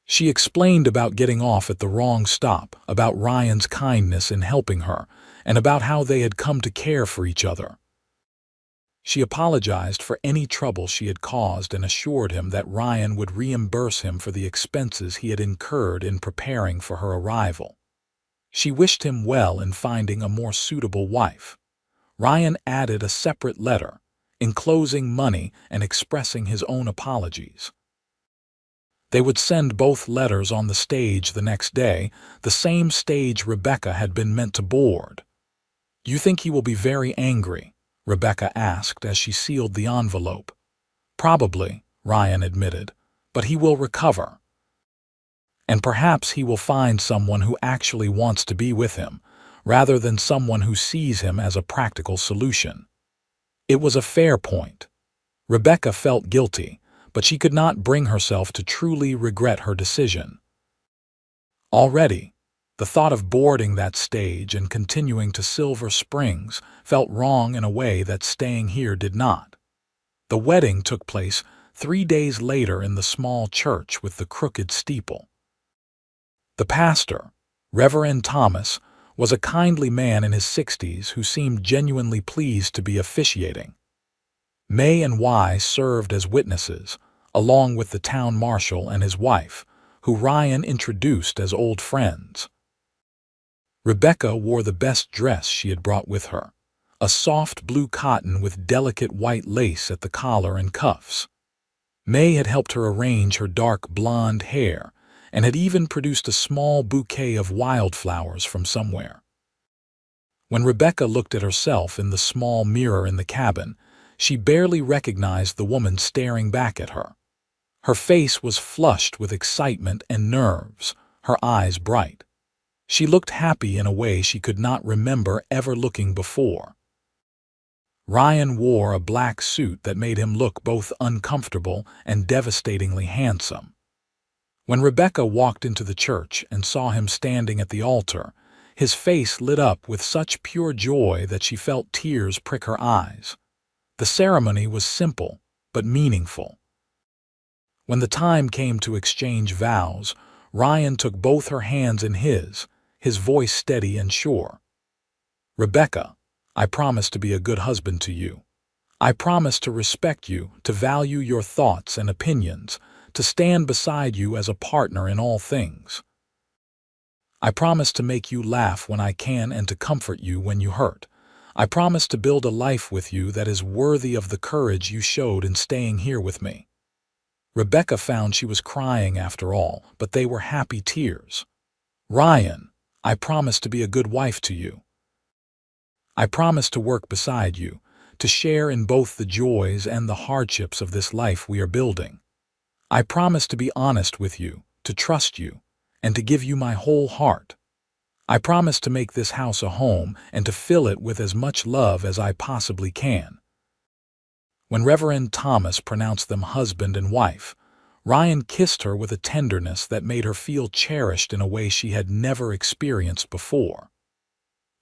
She explained about getting off at the wrong stop, about Ryan's kindness in helping her, and about how they had come to care for each other. She apologized for any trouble she had caused and assured him that Ryan would reimburse him for the expenses he had incurred in preparing for her arrival. She wished him well in finding a more suitable wife. Ryan added a separate letter, enclosing money and expressing his own apologies. They would send both letters on the stage the next day, the same stage Rebecca had been meant to board. "You think he will be very angry?" Rebecca asked as she sealed the envelope. "Probably," Ryan admitted, "but he will recover. And perhaps he will find someone who actually wants to be with him, rather than someone who sees him as a practical solution." It was a fair point. Rebecca felt guilty, but she could not bring herself to truly regret her decision. Already, the thought of boarding that stage and continuing to Silver Springs felt wrong in a way that staying here did not. The wedding took place 3 days later in the small church with the crooked steeple. The pastor, Reverend Thomas, was a kindly man in his 60s who seemed genuinely pleased to be officiating. May and Y served as witnesses, along with the town marshal and his wife, who Ryan introduced as old friends. Rebecca wore the best dress she had brought with her, a soft blue cotton with delicate white lace at the collar and cuffs. May had helped her arrange her dark blonde hair and had even produced a small bouquet of wildflowers from somewhere. When Rebecca looked at herself in the small mirror in the cabin, she barely recognized the woman staring back at her. Her face was flushed with excitement and nerves, her eyes bright. She looked happy in a way she could not remember ever looking before. Ryan wore a black suit that made him look both uncomfortable and devastatingly handsome. When Rebecca walked into the church and saw him standing at the altar, his face lit up with such pure joy that she felt tears prick her eyes. The ceremony was simple, but meaningful. When the time came to exchange vows, Ryan took both her hands in his voice steady and sure. "Rebecca, I promise to be a good husband to you. I promise to respect you, to value your thoughts and opinions, to stand beside you as a partner in all things. I promise to make you laugh when I can and to comfort you when you hurt. I promise to build a life with you that is worthy of the courage you showed in staying here with me." Rebecca found she was crying after all, but they were happy tears. "Ryan, I promise to be a good wife to you. I promise to work beside you, to share in both the joys and the hardships of this life we are building. I promise to be honest with you, to trust you, and to give you my whole heart. I promise to make this house a home and to fill it with as much love as I possibly can." When Reverend Thomas pronounced them husband and wife, Ryan kissed her with a tenderness that made her feel cherished in a way she had never experienced before.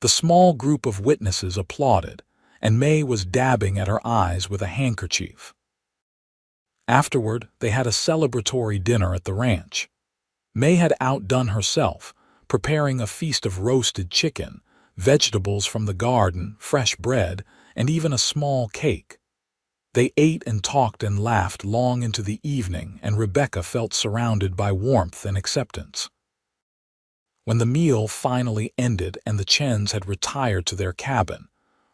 The small group of witnesses applauded, and May was dabbing at her eyes with a handkerchief. Afterward, they had a celebratory dinner at the ranch. May had outdone herself, preparing a feast of roasted chicken, vegetables from the garden, fresh bread, and even a small cake. They ate and talked and laughed long into the evening, and Rebecca felt surrounded by warmth and acceptance. When the meal finally ended and the Chens had retired to their cabin,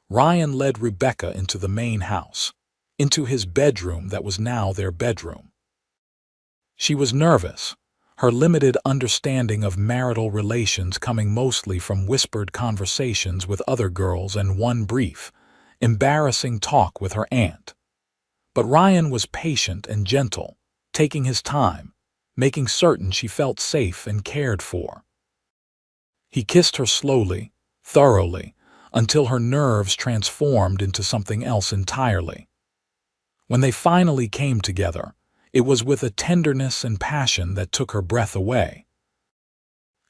Ryan led Rebecca into the main house, into his bedroom that was now their bedroom. She was nervous, her limited understanding of marital relations coming mostly from whispered conversations with other girls and one brief, embarrassing talk with her aunt. But Ryan was patient and gentle, taking his time, making certain she felt safe and cared for. He kissed her slowly, thoroughly, until her nerves transformed into something else entirely. When they finally came together, it was with a tenderness and passion that took her breath away.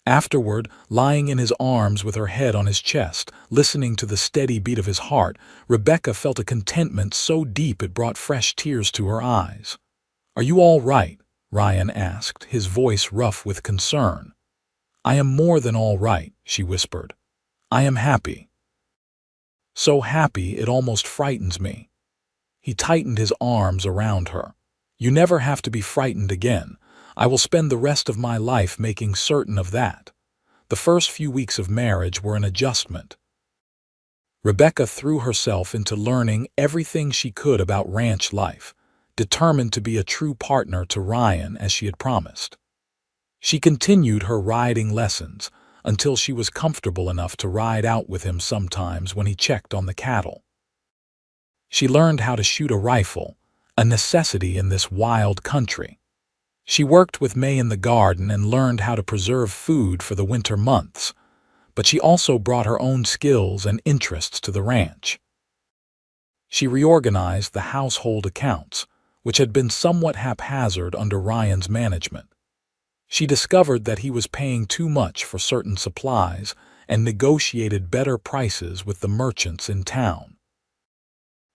Afterward, lying in his arms with her head on his chest, listening to the steady beat of his heart, Rebecca felt a contentment so deep it brought fresh tears to her eyes. "Are you all right?" Ryan asked, his voice rough with concern. "I am more than all right," she whispered. "I am happy. So happy it almost frightens me." He tightened his arms around her. "You never have to be frightened again. I will spend the rest of my life making certain of that. The first few weeks of marriage were an adjustment." Rebecca threw herself into learning everything she could about ranch life, determined to be a true partner to Ryan as she had promised. She continued her riding lessons until she was comfortable enough to ride out with him sometimes when he checked on the cattle. She learned how to shoot a rifle, a necessity in this wild country. She worked with May in the garden and learned how to preserve food for the winter months, but she also brought her own skills and interests to the ranch. She reorganized the household accounts, which had been somewhat haphazard under Ryan's management. She discovered that he was paying too much for certain supplies and negotiated better prices with the merchants in town.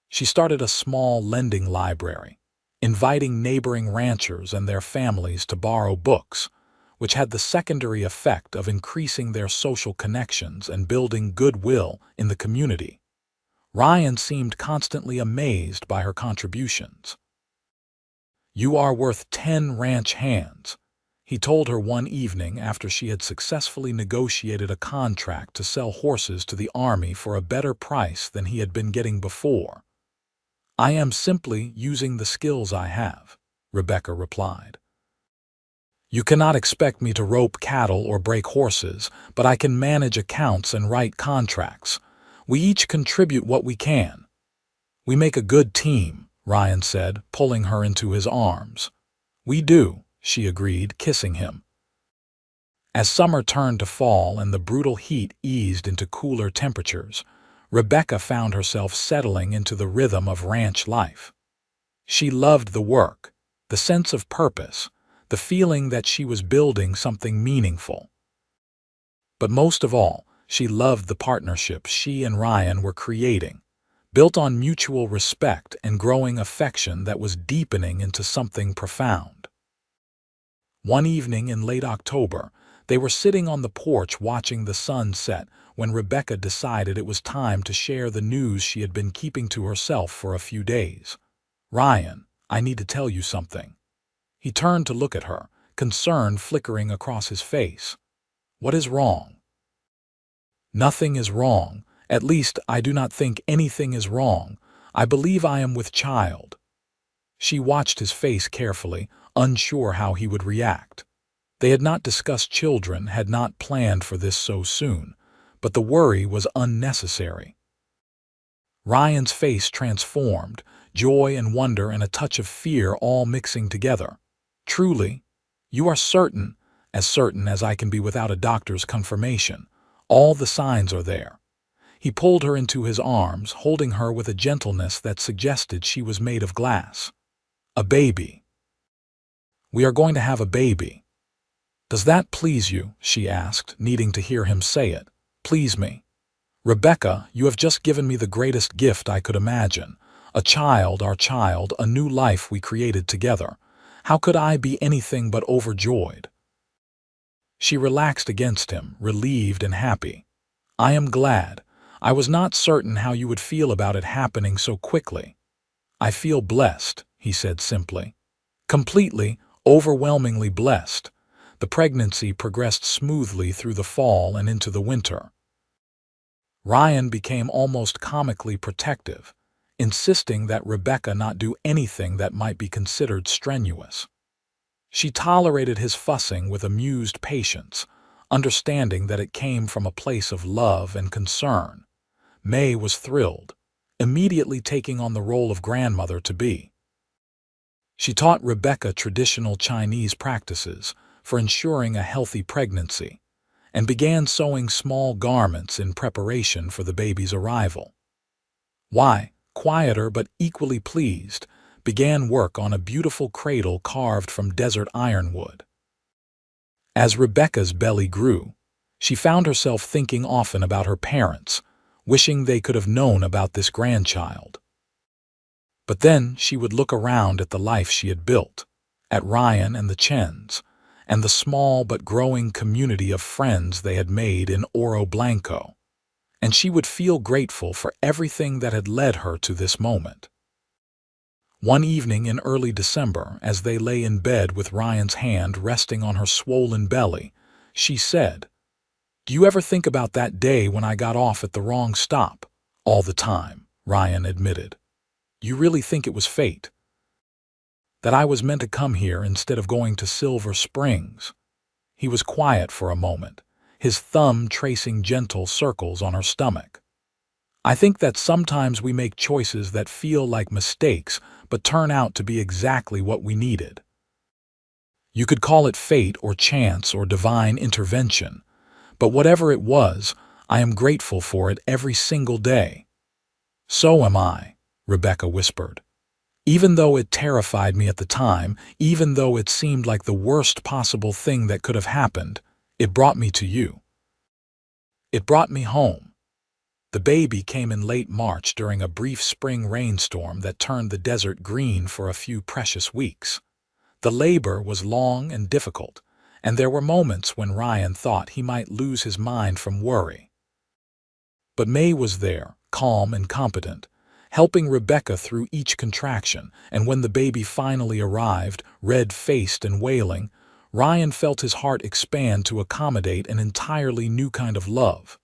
She started a small lending library, inviting neighboring ranchers and their families to borrow books, which had the secondary effect of increasing their social connections and building goodwill in the community. Ryan seemed constantly amazed by her contributions. "You are worth 10 ranch hands," he told her one evening after she had successfully negotiated a contract to sell horses to the army for a better price than he had been getting before. "I am simply using the skills I have," Rebecca replied. "You cannot expect me to rope cattle or break horses, but I can manage accounts and write contracts. We each contribute what we can." "We make a good team," Ryan said, pulling her into his arms. "We do," she agreed, kissing him. As summer turned to fall and the brutal heat eased into cooler temperatures, Rebecca found herself settling into the rhythm of ranch life. She loved the work, the sense of purpose, the feeling that she was building something meaningful. But most of all, she loved the partnership she and Ryan were creating, built on mutual respect and growing affection that was deepening into something profound. One evening in late October, they were sitting on the porch watching the sun set when Rebecca decided it was time to share the news she had been keeping to herself for a few days. "Ryan, I need to tell you something." He turned to look at her, concern flickering across his face. "What is wrong?" "Nothing is wrong. At least, I do not think anything is wrong. I believe I am with child." She watched his face carefully, unsure how he would react. They had not discussed children, had not planned for this so soon, but the worry was unnecessary. Ryan's face transformed, joy and wonder and a touch of fear all mixing together. "Truly? You are certain as I can be without a doctor's confirmation. All the signs are there." He pulled her into his arms, holding her with a gentleness that suggested she was made of glass. "A baby. We are going to have a baby." "Does that please you?" she asked, needing to hear him say it. "Please me? Rebecca, you have just given me the greatest gift I could imagine. A child, our child, a new life we created together. How could I be anything but overjoyed?" She relaxed against him, relieved and happy. "I am glad. I was not certain how you would feel about it happening so quickly." "I feel blessed," he said simply. "Completely, overwhelmingly blessed." The pregnancy progressed smoothly through the fall and into the winter. Ryan became almost comically protective, insisting that Rebecca not do anything that might be considered strenuous. She tolerated his fussing with amused patience, understanding that it came from a place of love and concern. May was thrilled, immediately taking on the role of grandmother-to-be. She taught Rebecca traditional Chinese practices for ensuring a healthy pregnancy, and began sewing small garments in preparation for the baby's arrival. Why, quieter but equally pleased, began work on a beautiful cradle carved from desert ironwood. As Rebecca's belly grew, she found herself thinking often about her parents, wishing they could have known about this grandchild. But then she would look around at the life she had built, at Ryan and the Chens, and the small but growing community of friends they had made in Oro Blanco, and she would feel grateful for everything that had led her to this moment. One evening in early December, as they lay in bed with Ryan's hand resting on her swollen belly, she said, "Do you ever think about that day when I got off at the wrong stop?" "All the time," Ryan admitted. "You really think it was fate? That I was meant to come here instead of going to Silver Springs?" He was quiet for a moment, his thumb tracing gentle circles on her stomach. "I think that sometimes we make choices that feel like mistakes but turn out to be exactly what we needed. You could call it fate or chance or divine intervention, but whatever it was, I am grateful for it every single day." "So am I," Rebecca whispered. "Even though it terrified me at the time, even though it seemed like the worst possible thing that could have happened, it brought me to you. It brought me home." The baby came in late March during a brief spring rainstorm that turned the desert green for a few precious weeks. The labor was long and difficult, and there were moments when Ryan thought he might lose his mind from worry. But May was there, calm and competent, helping Rebecca through each contraction, and when the baby finally arrived, red-faced and wailing, Ryan felt his heart expand to accommodate an entirely new kind of love.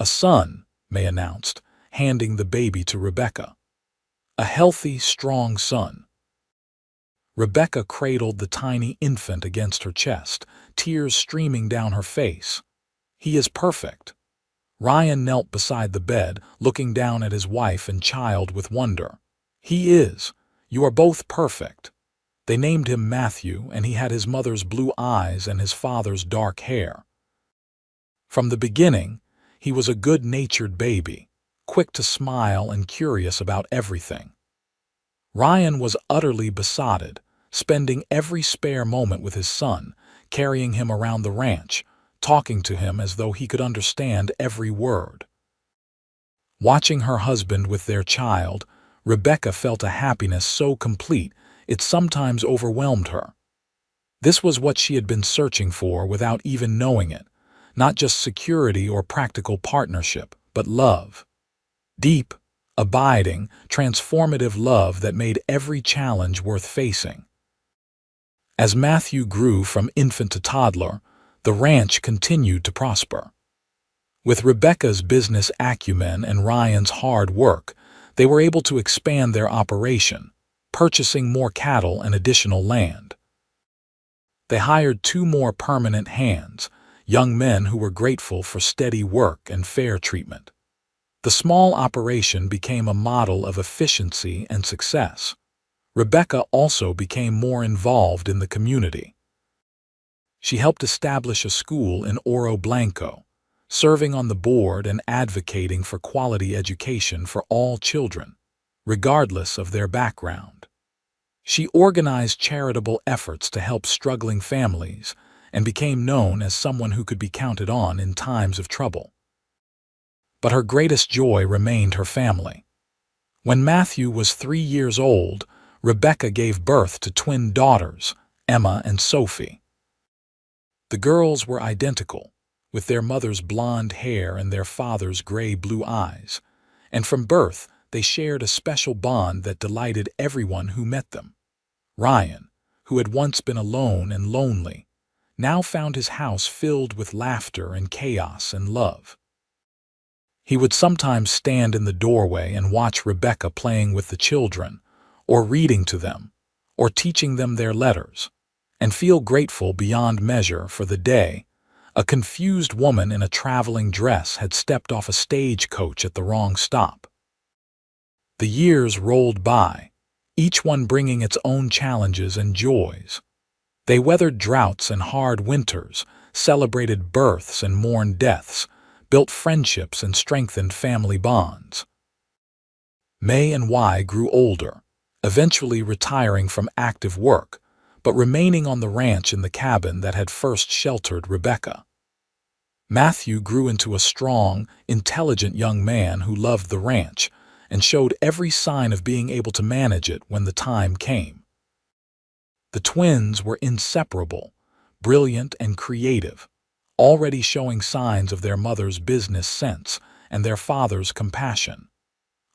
"A son," May announced, handing the baby to Rebecca. "A healthy, strong son." Rebecca cradled the tiny infant against her chest, tears streaming down her face. "He is perfect." Ryan knelt beside the bed, looking down at his wife and child with wonder. "He is. You are both perfect." They named him Matthew, and he had his mother's blue eyes and his father's dark hair. From the beginning, he was a good-natured baby, quick to smile and curious about everything. Ryan was utterly besotted, spending every spare moment with his son, carrying him around the ranch, talking to him as though he could understand every word. Watching her husband with their child, Rebecca felt a happiness so complete it sometimes overwhelmed her. This was what she had been searching for without even knowing it, not just security or practical partnership, but love. Deep, abiding, transformative love that made every challenge worth facing. As Matthew grew from infant to toddler, the ranch continued to prosper. With Rebecca's business acumen and Ryan's hard work, they were able to expand their operation, purchasing more cattle and additional land. They hired 2 more permanent hands, young men who were grateful for steady work and fair treatment. The small operation became a model of efficiency and success. Rebecca also became more involved in the community. She helped establish a school in Oro Blanco, serving on the board and advocating for quality education for all children, regardless of their background. She organized charitable efforts to help struggling families and became known as someone who could be counted on in times of trouble. But her greatest joy remained her family. When Matthew was 3 years old, Rebecca gave birth to twin daughters, Emma and Sophie. The girls were identical, with their mother's blonde hair and their father's gray-blue eyes, and from birth they shared a special bond that delighted everyone who met them. Ryan, who had once been alone and lonely, now found his house filled with laughter and chaos and love. He would sometimes stand in the doorway and watch Rebecca playing with the children, or reading to them, or teaching them their letters, and feel grateful beyond measure for the day a confused woman in a traveling dress had stepped off a stagecoach at the wrong stop. The years rolled by, each one bringing its own challenges and joys. They weathered droughts and hard winters, celebrated births and mourned deaths, built friendships and strengthened family bonds. May and Y grew older, eventually retiring from active work, but remaining on the ranch in the cabin that had first sheltered Rebecca. Matthew grew into a strong, intelligent young man who loved the ranch and showed every sign of being able to manage it when the time came. The twins were inseparable, brilliant and creative, already showing signs of their mother's business sense and their father's compassion.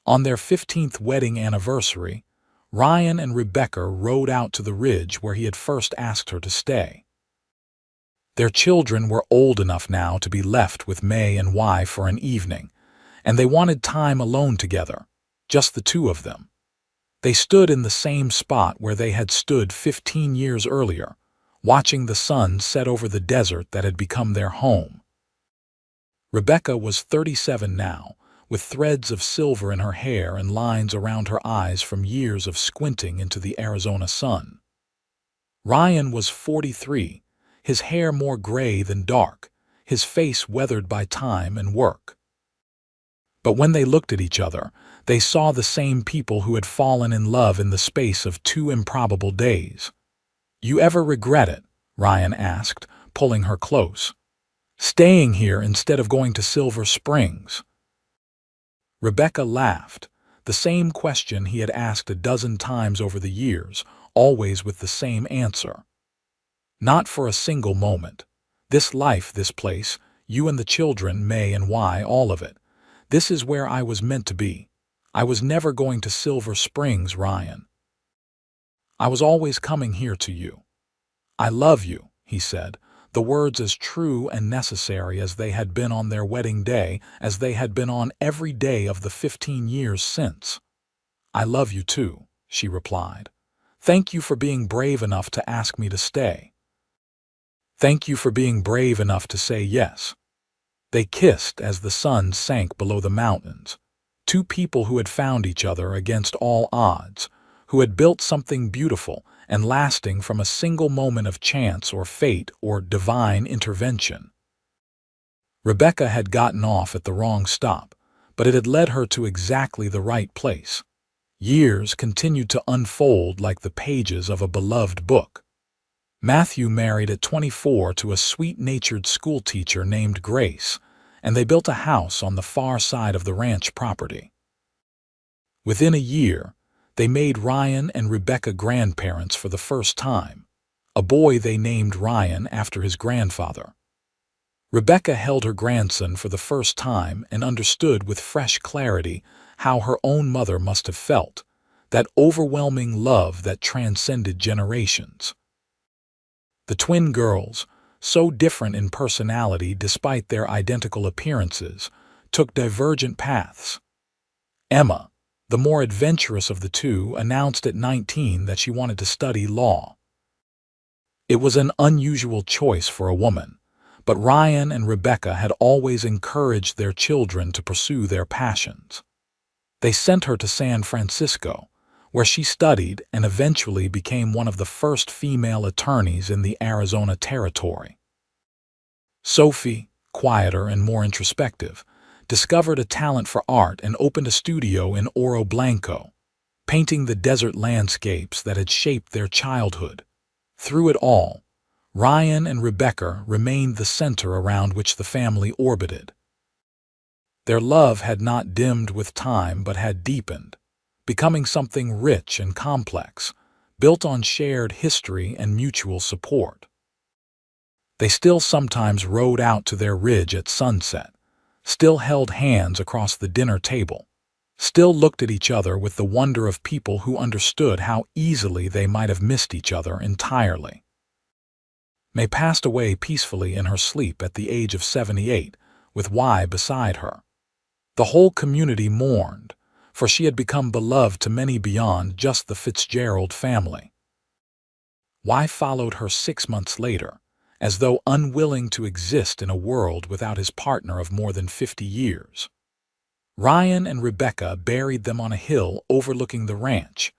On their 15th wedding anniversary, Ryan and Rebecca rode out to the ridge where he had first asked her to stay. Their children were old enough now to be left with May and Y for an evening, and they wanted time alone together, just the 2 of them. They stood in the same spot where they had stood 15 years earlier, watching the sun set over the desert that had become their home. Rebecca was 37 now, with threads of silver in her hair and lines around her eyes from years of squinting into the Arizona sun. Ryan was 43, his hair more gray than dark, his face weathered by time and work. But when they looked at each other, they saw the same people who had fallen in love in the space of 2 improbable days. "You ever regret it?" Ryan asked, pulling her close. "Staying here instead of going to Silver Springs?" Rebecca laughed, the same question he had asked a dozen times over the years, always with the same answer. "Not for a single moment. This life, this place, you and the children, May and Y, all of it. This is where I was meant to be. I was never going to Silver Springs, Ryan. I was always coming here to you. I love you," he said, the words as true and necessary as they had been on their wedding day, as they had been on every day of the 15 years since. "I love you too," she replied. "Thank you for being brave enough to ask me to stay. Thank you for being brave enough to say yes." They kissed as the sun sank below the mountains. 2 people who had found each other against all odds, who had built something beautiful and lasting from a single moment of chance or fate or divine intervention. Rebecca had gotten off at the wrong stop, but it had led her to exactly the right place. Years continued to unfold like the pages of a beloved book. Matthew married at 24 to a sweet-natured schoolteacher named Grace, and they built a house on the far side of the ranch property. Within a year, they made Ryan and Rebecca grandparents for the first time, a boy they named Ryan after his grandfather. Rebecca held her grandson for the first time and understood with fresh clarity how her own mother must have felt, that overwhelming love that transcended generations. The twin girls, so different in personality despite their identical appearances, took divergent paths. Emma, the more adventurous of the two, announced at 19 that she wanted to study law. It was an unusual choice for a woman, but Ryan and Rebecca had always encouraged their children to pursue their passions. They sent her to San Francisco, where she studied and eventually became one of the first female attorneys in the Arizona Territory. Sophie, quieter and more introspective, discovered a talent for art and opened a studio in Oro Blanco, painting the desert landscapes that had shaped their childhood. Through it all, Ryan and Rebecca remained the center around which the family orbited. Their love had not dimmed with time but had deepened, becoming something rich and complex, built on shared history and mutual support. They still sometimes rode out to their ridge at sunset, still held hands across the dinner table, still looked at each other with the wonder of people who understood how easily they might have missed each other entirely. May passed away peacefully in her sleep at the age of 78, with Y beside her. The whole community mourned, for she had become beloved to many beyond just the Fitzgerald family. Y followed her 6 months later, as though unwilling to exist in a world without his partner of more than 50 years. Ryan and Rebecca buried them on a hill overlooking the ranch,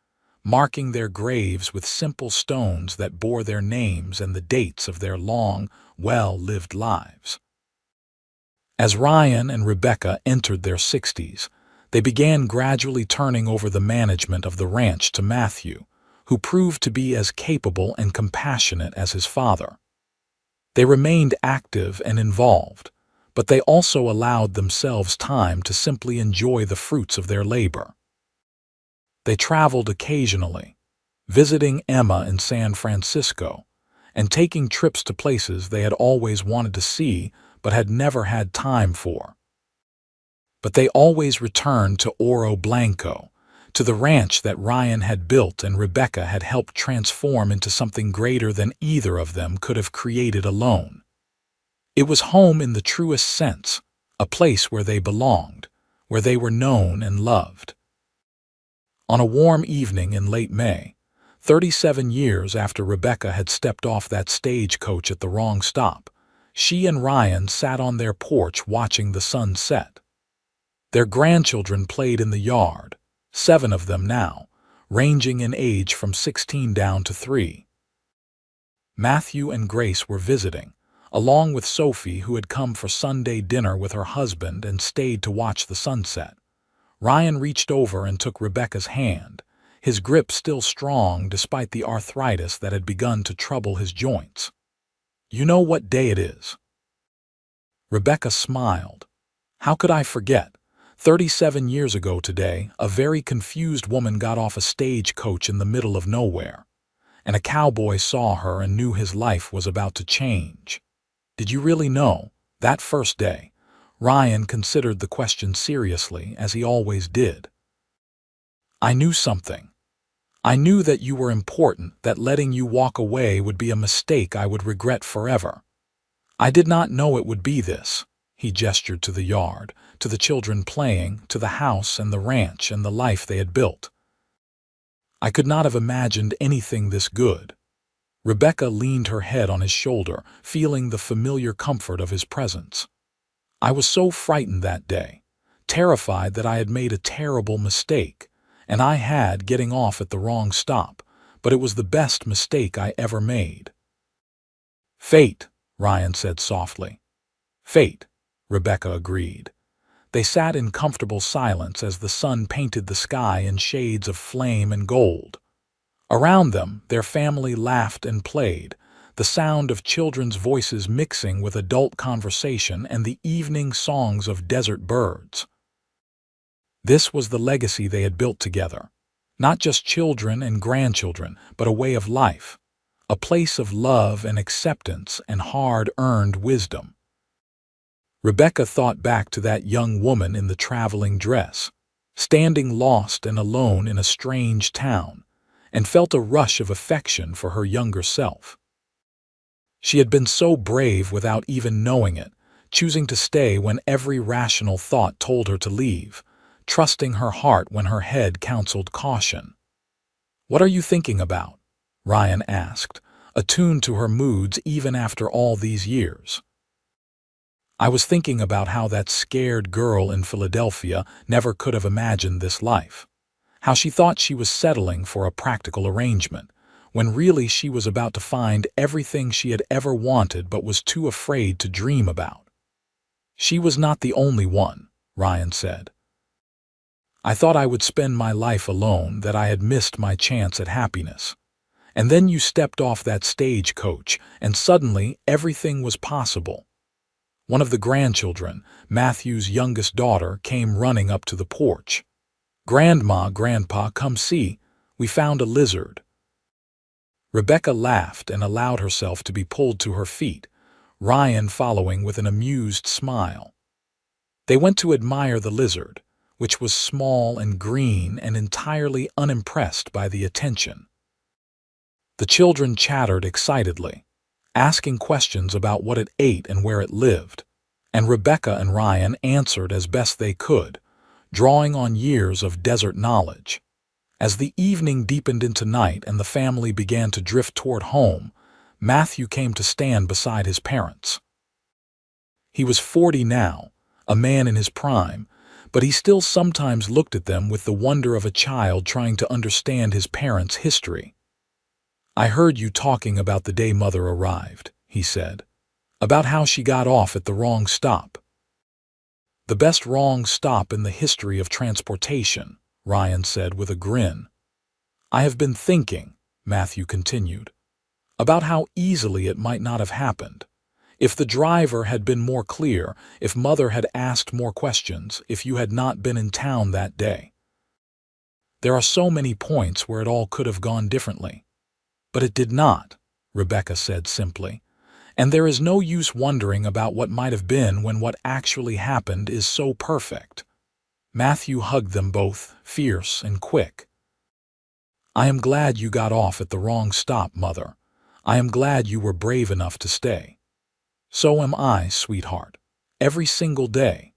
marking their graves with simple stones that bore their names and the dates of their long, well-lived lives. As Ryan and Rebecca entered their 60s, they began gradually turning over the management of the ranch to Matthew, who proved to be as capable and compassionate as his father. They remained active and involved, but they also allowed themselves time to simply enjoy the fruits of their labor. They traveled occasionally, visiting Emma in San Francisco, and taking trips to places they had always wanted to see but had never had time for. But they always returned to Oro Blanco, to the ranch that Ryan had built and Rebecca had helped transform into something greater than either of them could have created alone. It was home in the truest sense, a place where they belonged, where they were known and loved. On a warm evening in late May, 37 years after Rebecca had stepped off that stagecoach at the wrong stop, she and Ryan sat on their porch watching the sun set. Their grandchildren played in the yard, 7 of them now, ranging in age from 16 down to 3. Matthew and Grace were visiting, along with Sophie, who had come for Sunday dinner with her husband and stayed to watch the sunset. Ryan reached over and took Rebecca's hand, his grip still strong despite the arthritis that had begun to trouble his joints. "You know what day it is?" Rebecca smiled. "How could I forget? 37 years ago today, a very confused woman got off a stagecoach in the middle of nowhere, and a cowboy saw her and knew his life was about to change. Did you really know, that first day?" Ryan considered the question seriously, as he always did. "I knew something. I knew that you were important, that letting you walk away would be a mistake I would regret forever. I did not know it would be this." He gestured to the yard, to the children playing, to the house and the ranch and the life they had built. "I could not have imagined anything this good." Rebecca leaned her head on his shoulder, feeling the familiar comfort of his presence. "I was so frightened that day, terrified that I had made a terrible mistake, and I had getting off at the wrong stop, but it was the best mistake I ever made." "Fate," Ryan said softly. "Fate," Rebecca agreed. They sat in comfortable silence as the sun painted the sky in shades of flame and gold. Around them, their family laughed and played, the sound of children's voices mixing with adult conversation and the evening songs of desert birds. This was the legacy they had built together. Not just children and grandchildren, but a way of life, a place of love and acceptance and hard-earned wisdom. Rebecca thought back to that young woman in the traveling dress, standing lost and alone in a strange town, and felt a rush of affection for her younger self. She had been so brave without even knowing it, choosing to stay when every rational thought told her to leave, trusting her heart when her head counseled caution. "What are you thinking about?" Ryan asked, attuned to her moods even after all these years. "I was thinking about how that scared girl in Philadelphia never could have imagined this life. How she thought she was settling for a practical arrangement, when really she was about to find everything she had ever wanted but was too afraid to dream about." "She was not the only one," Ryan said. "I thought I would spend my life alone, that I had missed my chance at happiness. And then you stepped off that stagecoach, and suddenly everything was possible." One of the grandchildren, Matthew's youngest daughter, came running up to the porch. "Grandma, Grandpa, come see. We found a lizard." Rebecca laughed and allowed herself to be pulled to her feet, Ryan following with an amused smile. They went to admire the lizard, which was small and green and entirely unimpressed by the attention. The children chattered excitedly, asking questions about what it ate and where it lived, and Rebecca and Ryan answered as best they could, drawing on years of desert knowledge. As the evening deepened into night and the family began to drift toward home, Matthew came to stand beside his parents. He was 40 now, a man in his prime, but he still sometimes looked at them with the wonder of a child trying to understand his parents' history. "I heard you talking about the day Mother arrived," he said, "about how she got off at the wrong stop." "The best wrong stop in the history of transportation," Ryan said with a grin. "I have been thinking," Matthew continued, "about how easily it might not have happened. If the driver had been more clear, if Mother had asked more questions, if you had not been in town that day. There are so many points where it all could have gone differently. But it did not," Rebecca said simply, "and there is no use wondering about what might have been when what actually happened is so perfect." Matthew hugged them both, fierce and quick. "I am glad you got off at the wrong stop, Mother. I am glad you were brave enough to stay." "So am I, sweetheart. Every single day."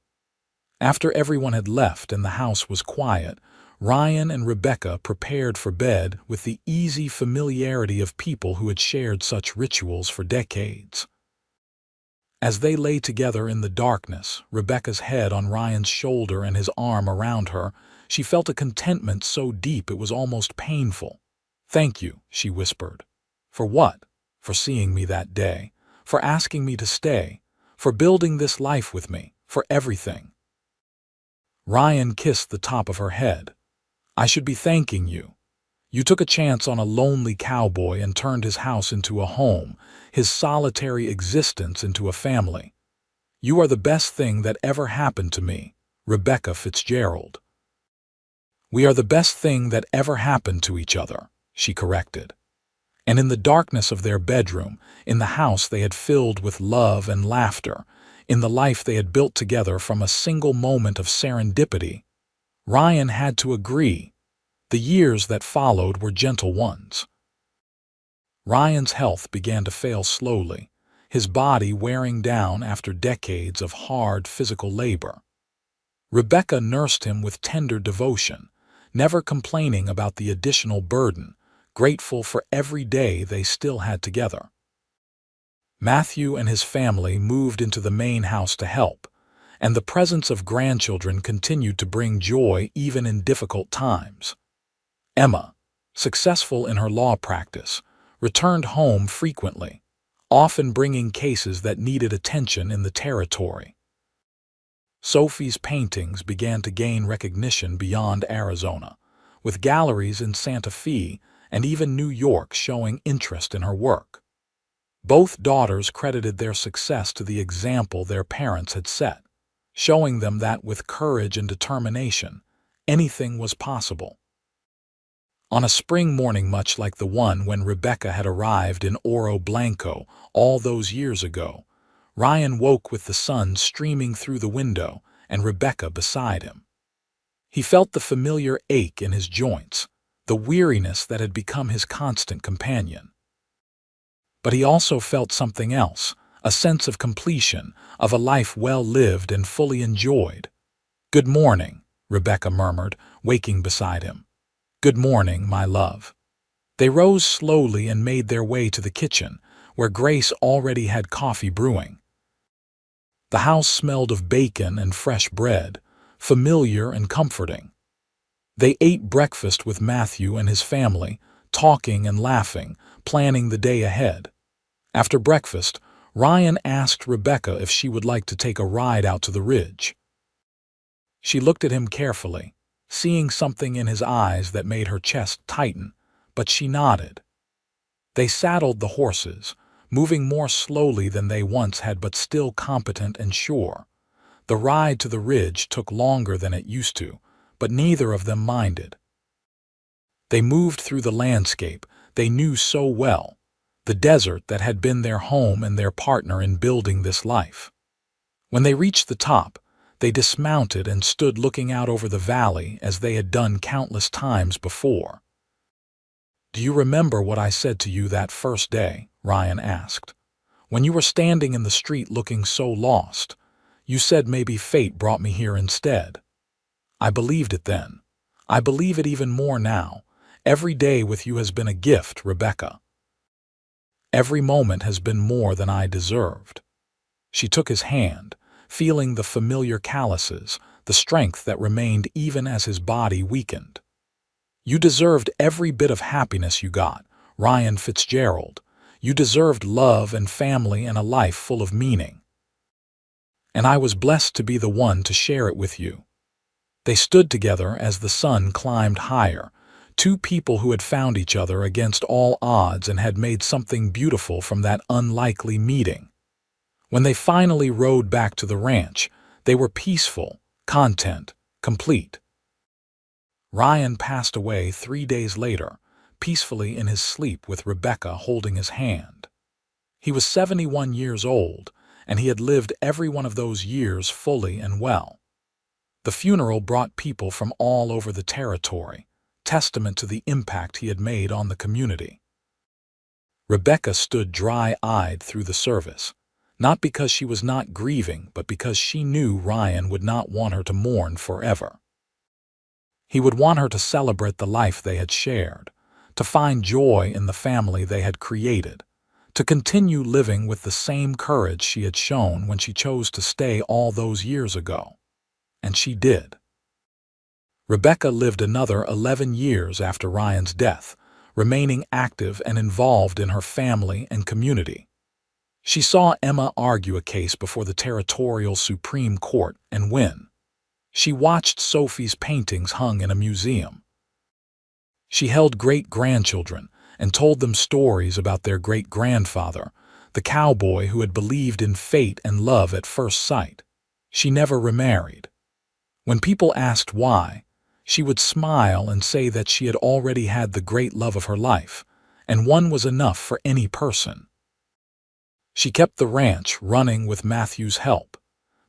After everyone had left and the house was quiet, Ryan and Rebecca prepared for bed with the easy familiarity of people who had shared such rituals for decades. As they lay together in the darkness, Rebecca's head on Ryan's shoulder and his arm around her, she felt a contentment so deep it was almost painful. "Thank you," she whispered. "For what? For seeing me that day, for asking me to stay, for building this life with me, for everything." Ryan kissed the top of her head. "I should be thanking you. You took a chance on a lonely cowboy and turned his house into a home, his solitary existence into a family. You are the best thing that ever happened to me, Rebecca Fitzgerald." "We are the best thing that ever happened to each other," she corrected. And in the darkness of their bedroom, in the house they had filled with love and laughter, in the life they had built together from a single moment of serendipity, Ryan had to agree. The years that followed were gentle ones. Ryan's health began to fail slowly, his body wearing down after decades of hard physical labor. Rebecca nursed him with tender devotion, never complaining about the additional burden, grateful for every day they still had together. Matthew and his family moved into the main house to help, and the presence of grandchildren continued to bring joy even in difficult times. Emma, successful in her law practice, returned home frequently, often bringing cases that needed attention in the territory. Sophie's paintings began to gain recognition beyond Arizona, with galleries in Santa Fe and even New York showing interest in her work. Both daughters credited their success to the example their parents had set, showing them that with courage and determination, anything was possible. On a spring morning much like the one when Rebecca had arrived in Oro Blanco all those years ago, Ryan woke with the sun streaming through the window and Rebecca beside him. He felt the familiar ache in his joints, the weariness that had become his constant companion. But he also felt something else, a sense of completion, of a life well lived and fully enjoyed. "Good morning," Rebecca murmured, waking beside him. "Good morning, my love." They rose slowly and made their way to the kitchen, where Grace already had coffee brewing. The house smelled of bacon and fresh bread, familiar and comforting. They ate breakfast with Matthew and his family, talking and laughing, planning the day ahead. After breakfast, Ryan asked Rebecca if she would like to take a ride out to the ridge. She looked at him carefully, seeing something in his eyes that made her chest tighten, but she nodded. They saddled the horses, moving more slowly than they once had but still competent and sure. The ride to the ridge took longer than it used to, but neither of them minded. They moved through the landscape they knew so well, the desert that had been their home and their partner in building this life. When they reached the top, they dismounted and stood looking out over the valley as they had done countless times before. "Do you remember what I said to you that first day?" Ryan asked. "When you were standing in the street looking so lost, you said maybe fate brought me here instead. I believed it then. I believe it even more now. Every day with you has been a gift, Rebecca. Every moment has been more than I deserved." She took his hand, feeling the familiar calluses, the strength that remained even as his body weakened. "You deserved every bit of happiness you got, Ryan Fitzgerald. You deserved love and family and a life full of meaning. And I was blessed to be the one to share it with you." They stood together as the sun climbed higher, two people who had found each other against all odds and had made something beautiful from that unlikely meeting. When they finally rode back to the ranch, they were peaceful, content, complete. Ryan passed away 3 days later, peacefully in his sleep with Rebecca holding his hand. He was 71 years old, and he had lived every one of those years fully and well. The funeral brought people from all over the territory, testament to the impact he had made on the community. Rebecca stood dry-eyed through the service, not because she was not grieving, but because she knew Ryan would not want her to mourn forever. He would want her to celebrate the life they had shared, to find joy in the family they had created, to continue living with the same courage she had shown when she chose to stay all those years ago. And she did. Rebecca lived another 11 years after Ryan's death, remaining active and involved in her family and community. She saw Emma argue a case before the Territorial Supreme Court and win. She watched Sophie's paintings hung in a museum. She held great-grandchildren and told them stories about their great-grandfather, the cowboy who had believed in fate and love at first sight. She never remarried. When people asked why, she would smile and say that she had already had the great love of her life, and one was enough for any person. She kept the ranch running with Matthew's help,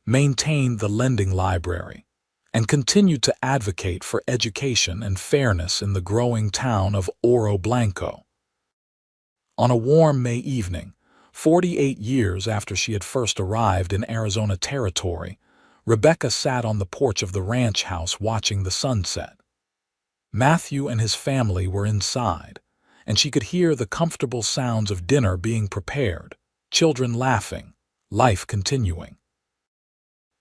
maintained the lending library, and continued to advocate for education and fairness in the growing town of Oro Blanco. On a warm May evening, 48 years after she had first arrived in Arizona Territory, Rebecca sat on the porch of the ranch house watching the sunset. Matthew and his family were inside, and she could hear the comfortable sounds of dinner being prepared, children laughing, life continuing.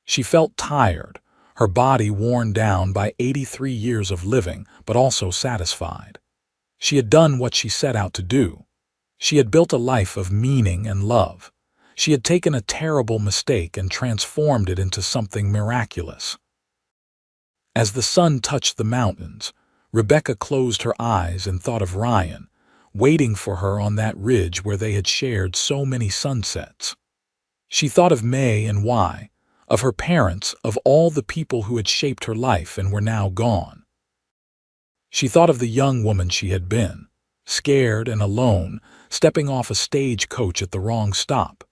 She felt tired, her body worn down by 83 years of living, but also satisfied. She had done what she set out to do. She had built a life of meaning and love. She had taken a terrible mistake and transformed it into something miraculous. As the sun touched the mountains, Rebecca closed her eyes and thought of Ryan, waiting for her on that ridge where they had shared so many sunsets. She thought of May and Why, of her parents, of all the people who had shaped her life and were now gone. She thought of the young woman she had been, scared and alone, stepping off a stagecoach at the wrong stop.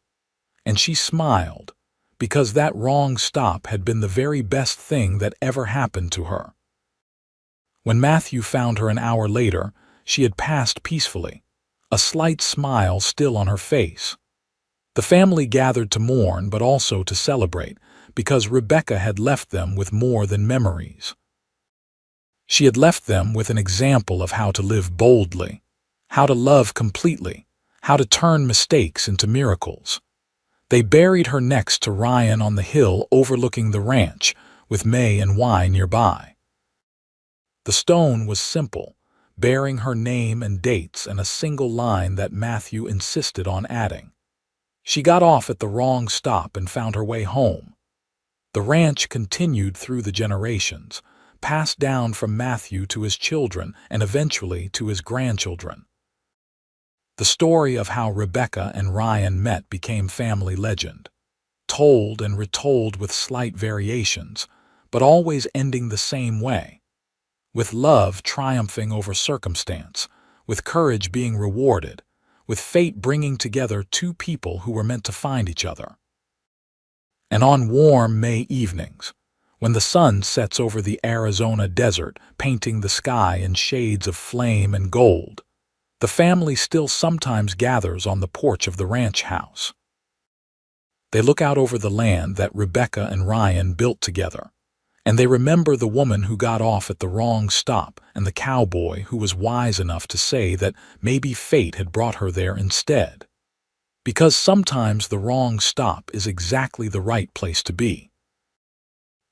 And she smiled, because that wrong stop had been the very best thing that ever happened to her. When Matthew found her an hour later, she had passed peacefully, a slight smile still on her face. The family gathered to mourn but also to celebrate, because Rebecca had left them with more than memories. She had left them with an example of how to live boldly, how to love completely, how to turn mistakes into miracles. They buried her next to Ryan on the hill overlooking the ranch, with May and Why nearby. The stone was simple, bearing her name and dates and a single line that Matthew insisted on adding. She got off at the wrong stop and found her way home. The ranch continued through the generations, passed down from Matthew to his children and eventually to his grandchildren. The story of how Rebecca and Ryan met became family legend, told and retold with slight variations, but always ending the same way, with love triumphing over circumstance, with courage being rewarded, with fate bringing together two people who were meant to find each other. And on warm May evenings, when the sun sets over the Arizona desert, painting the sky in shades of flame and gold, the family still sometimes gathers on the porch of the ranch house. They look out over the land that Rebecca and Ryan built together, and they remember the woman who got off at the wrong stop and the cowboy who was wise enough to say that maybe fate had brought her there instead. Because sometimes the wrong stop is exactly the right place to be.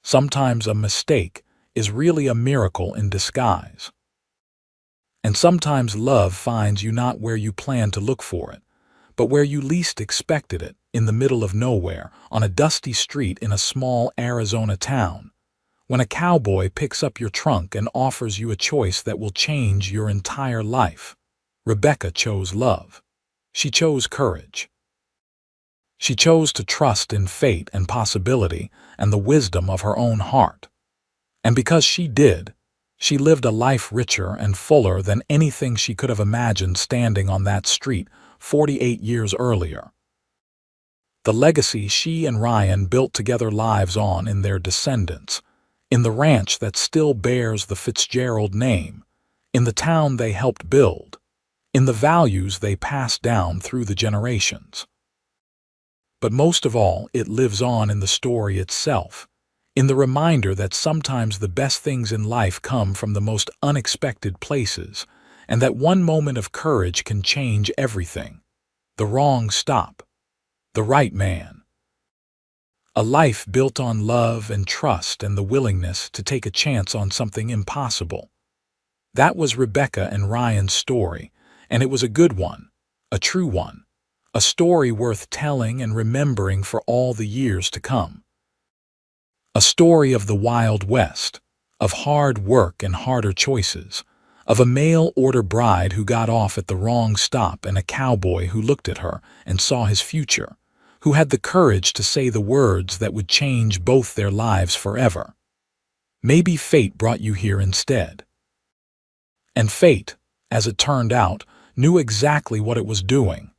Sometimes a mistake is really a miracle in disguise. And sometimes love finds you not where you planned to look for it, but where you least expected it, in the middle of nowhere, on a dusty street in a small Arizona town, when a cowboy picks up your trunk and offers you a choice that will change your entire life. Rebecca chose love. She chose courage. She chose to trust in fate and possibility and the wisdom of her own heart. And because she did, she lived a life richer and fuller than anything she could have imagined standing on that street 48 years earlier. The legacy she and Ryan built together lives on in their descendants, in the ranch that still bears the Fitzgerald name, in the town they helped build, in the values they passed down through the generations. But most of all, it lives on in the story itself, in the reminder that sometimes the best things in life come from the most unexpected places, and that one moment of courage can change everything. The wrong stop. The right man. A life built on love and trust and the willingness to take a chance on something impossible. That was Rebecca and Ryan's story, and it was a good one, a true one, a story worth telling and remembering for all the years to come. A story of the Wild West, of hard work and harder choices, of a mail-order bride who got off at the wrong stop and a cowboy who looked at her and saw his future, who had the courage to say the words that would change both their lives forever. Maybe fate brought you here instead. And fate, as it turned out, knew exactly what it was doing.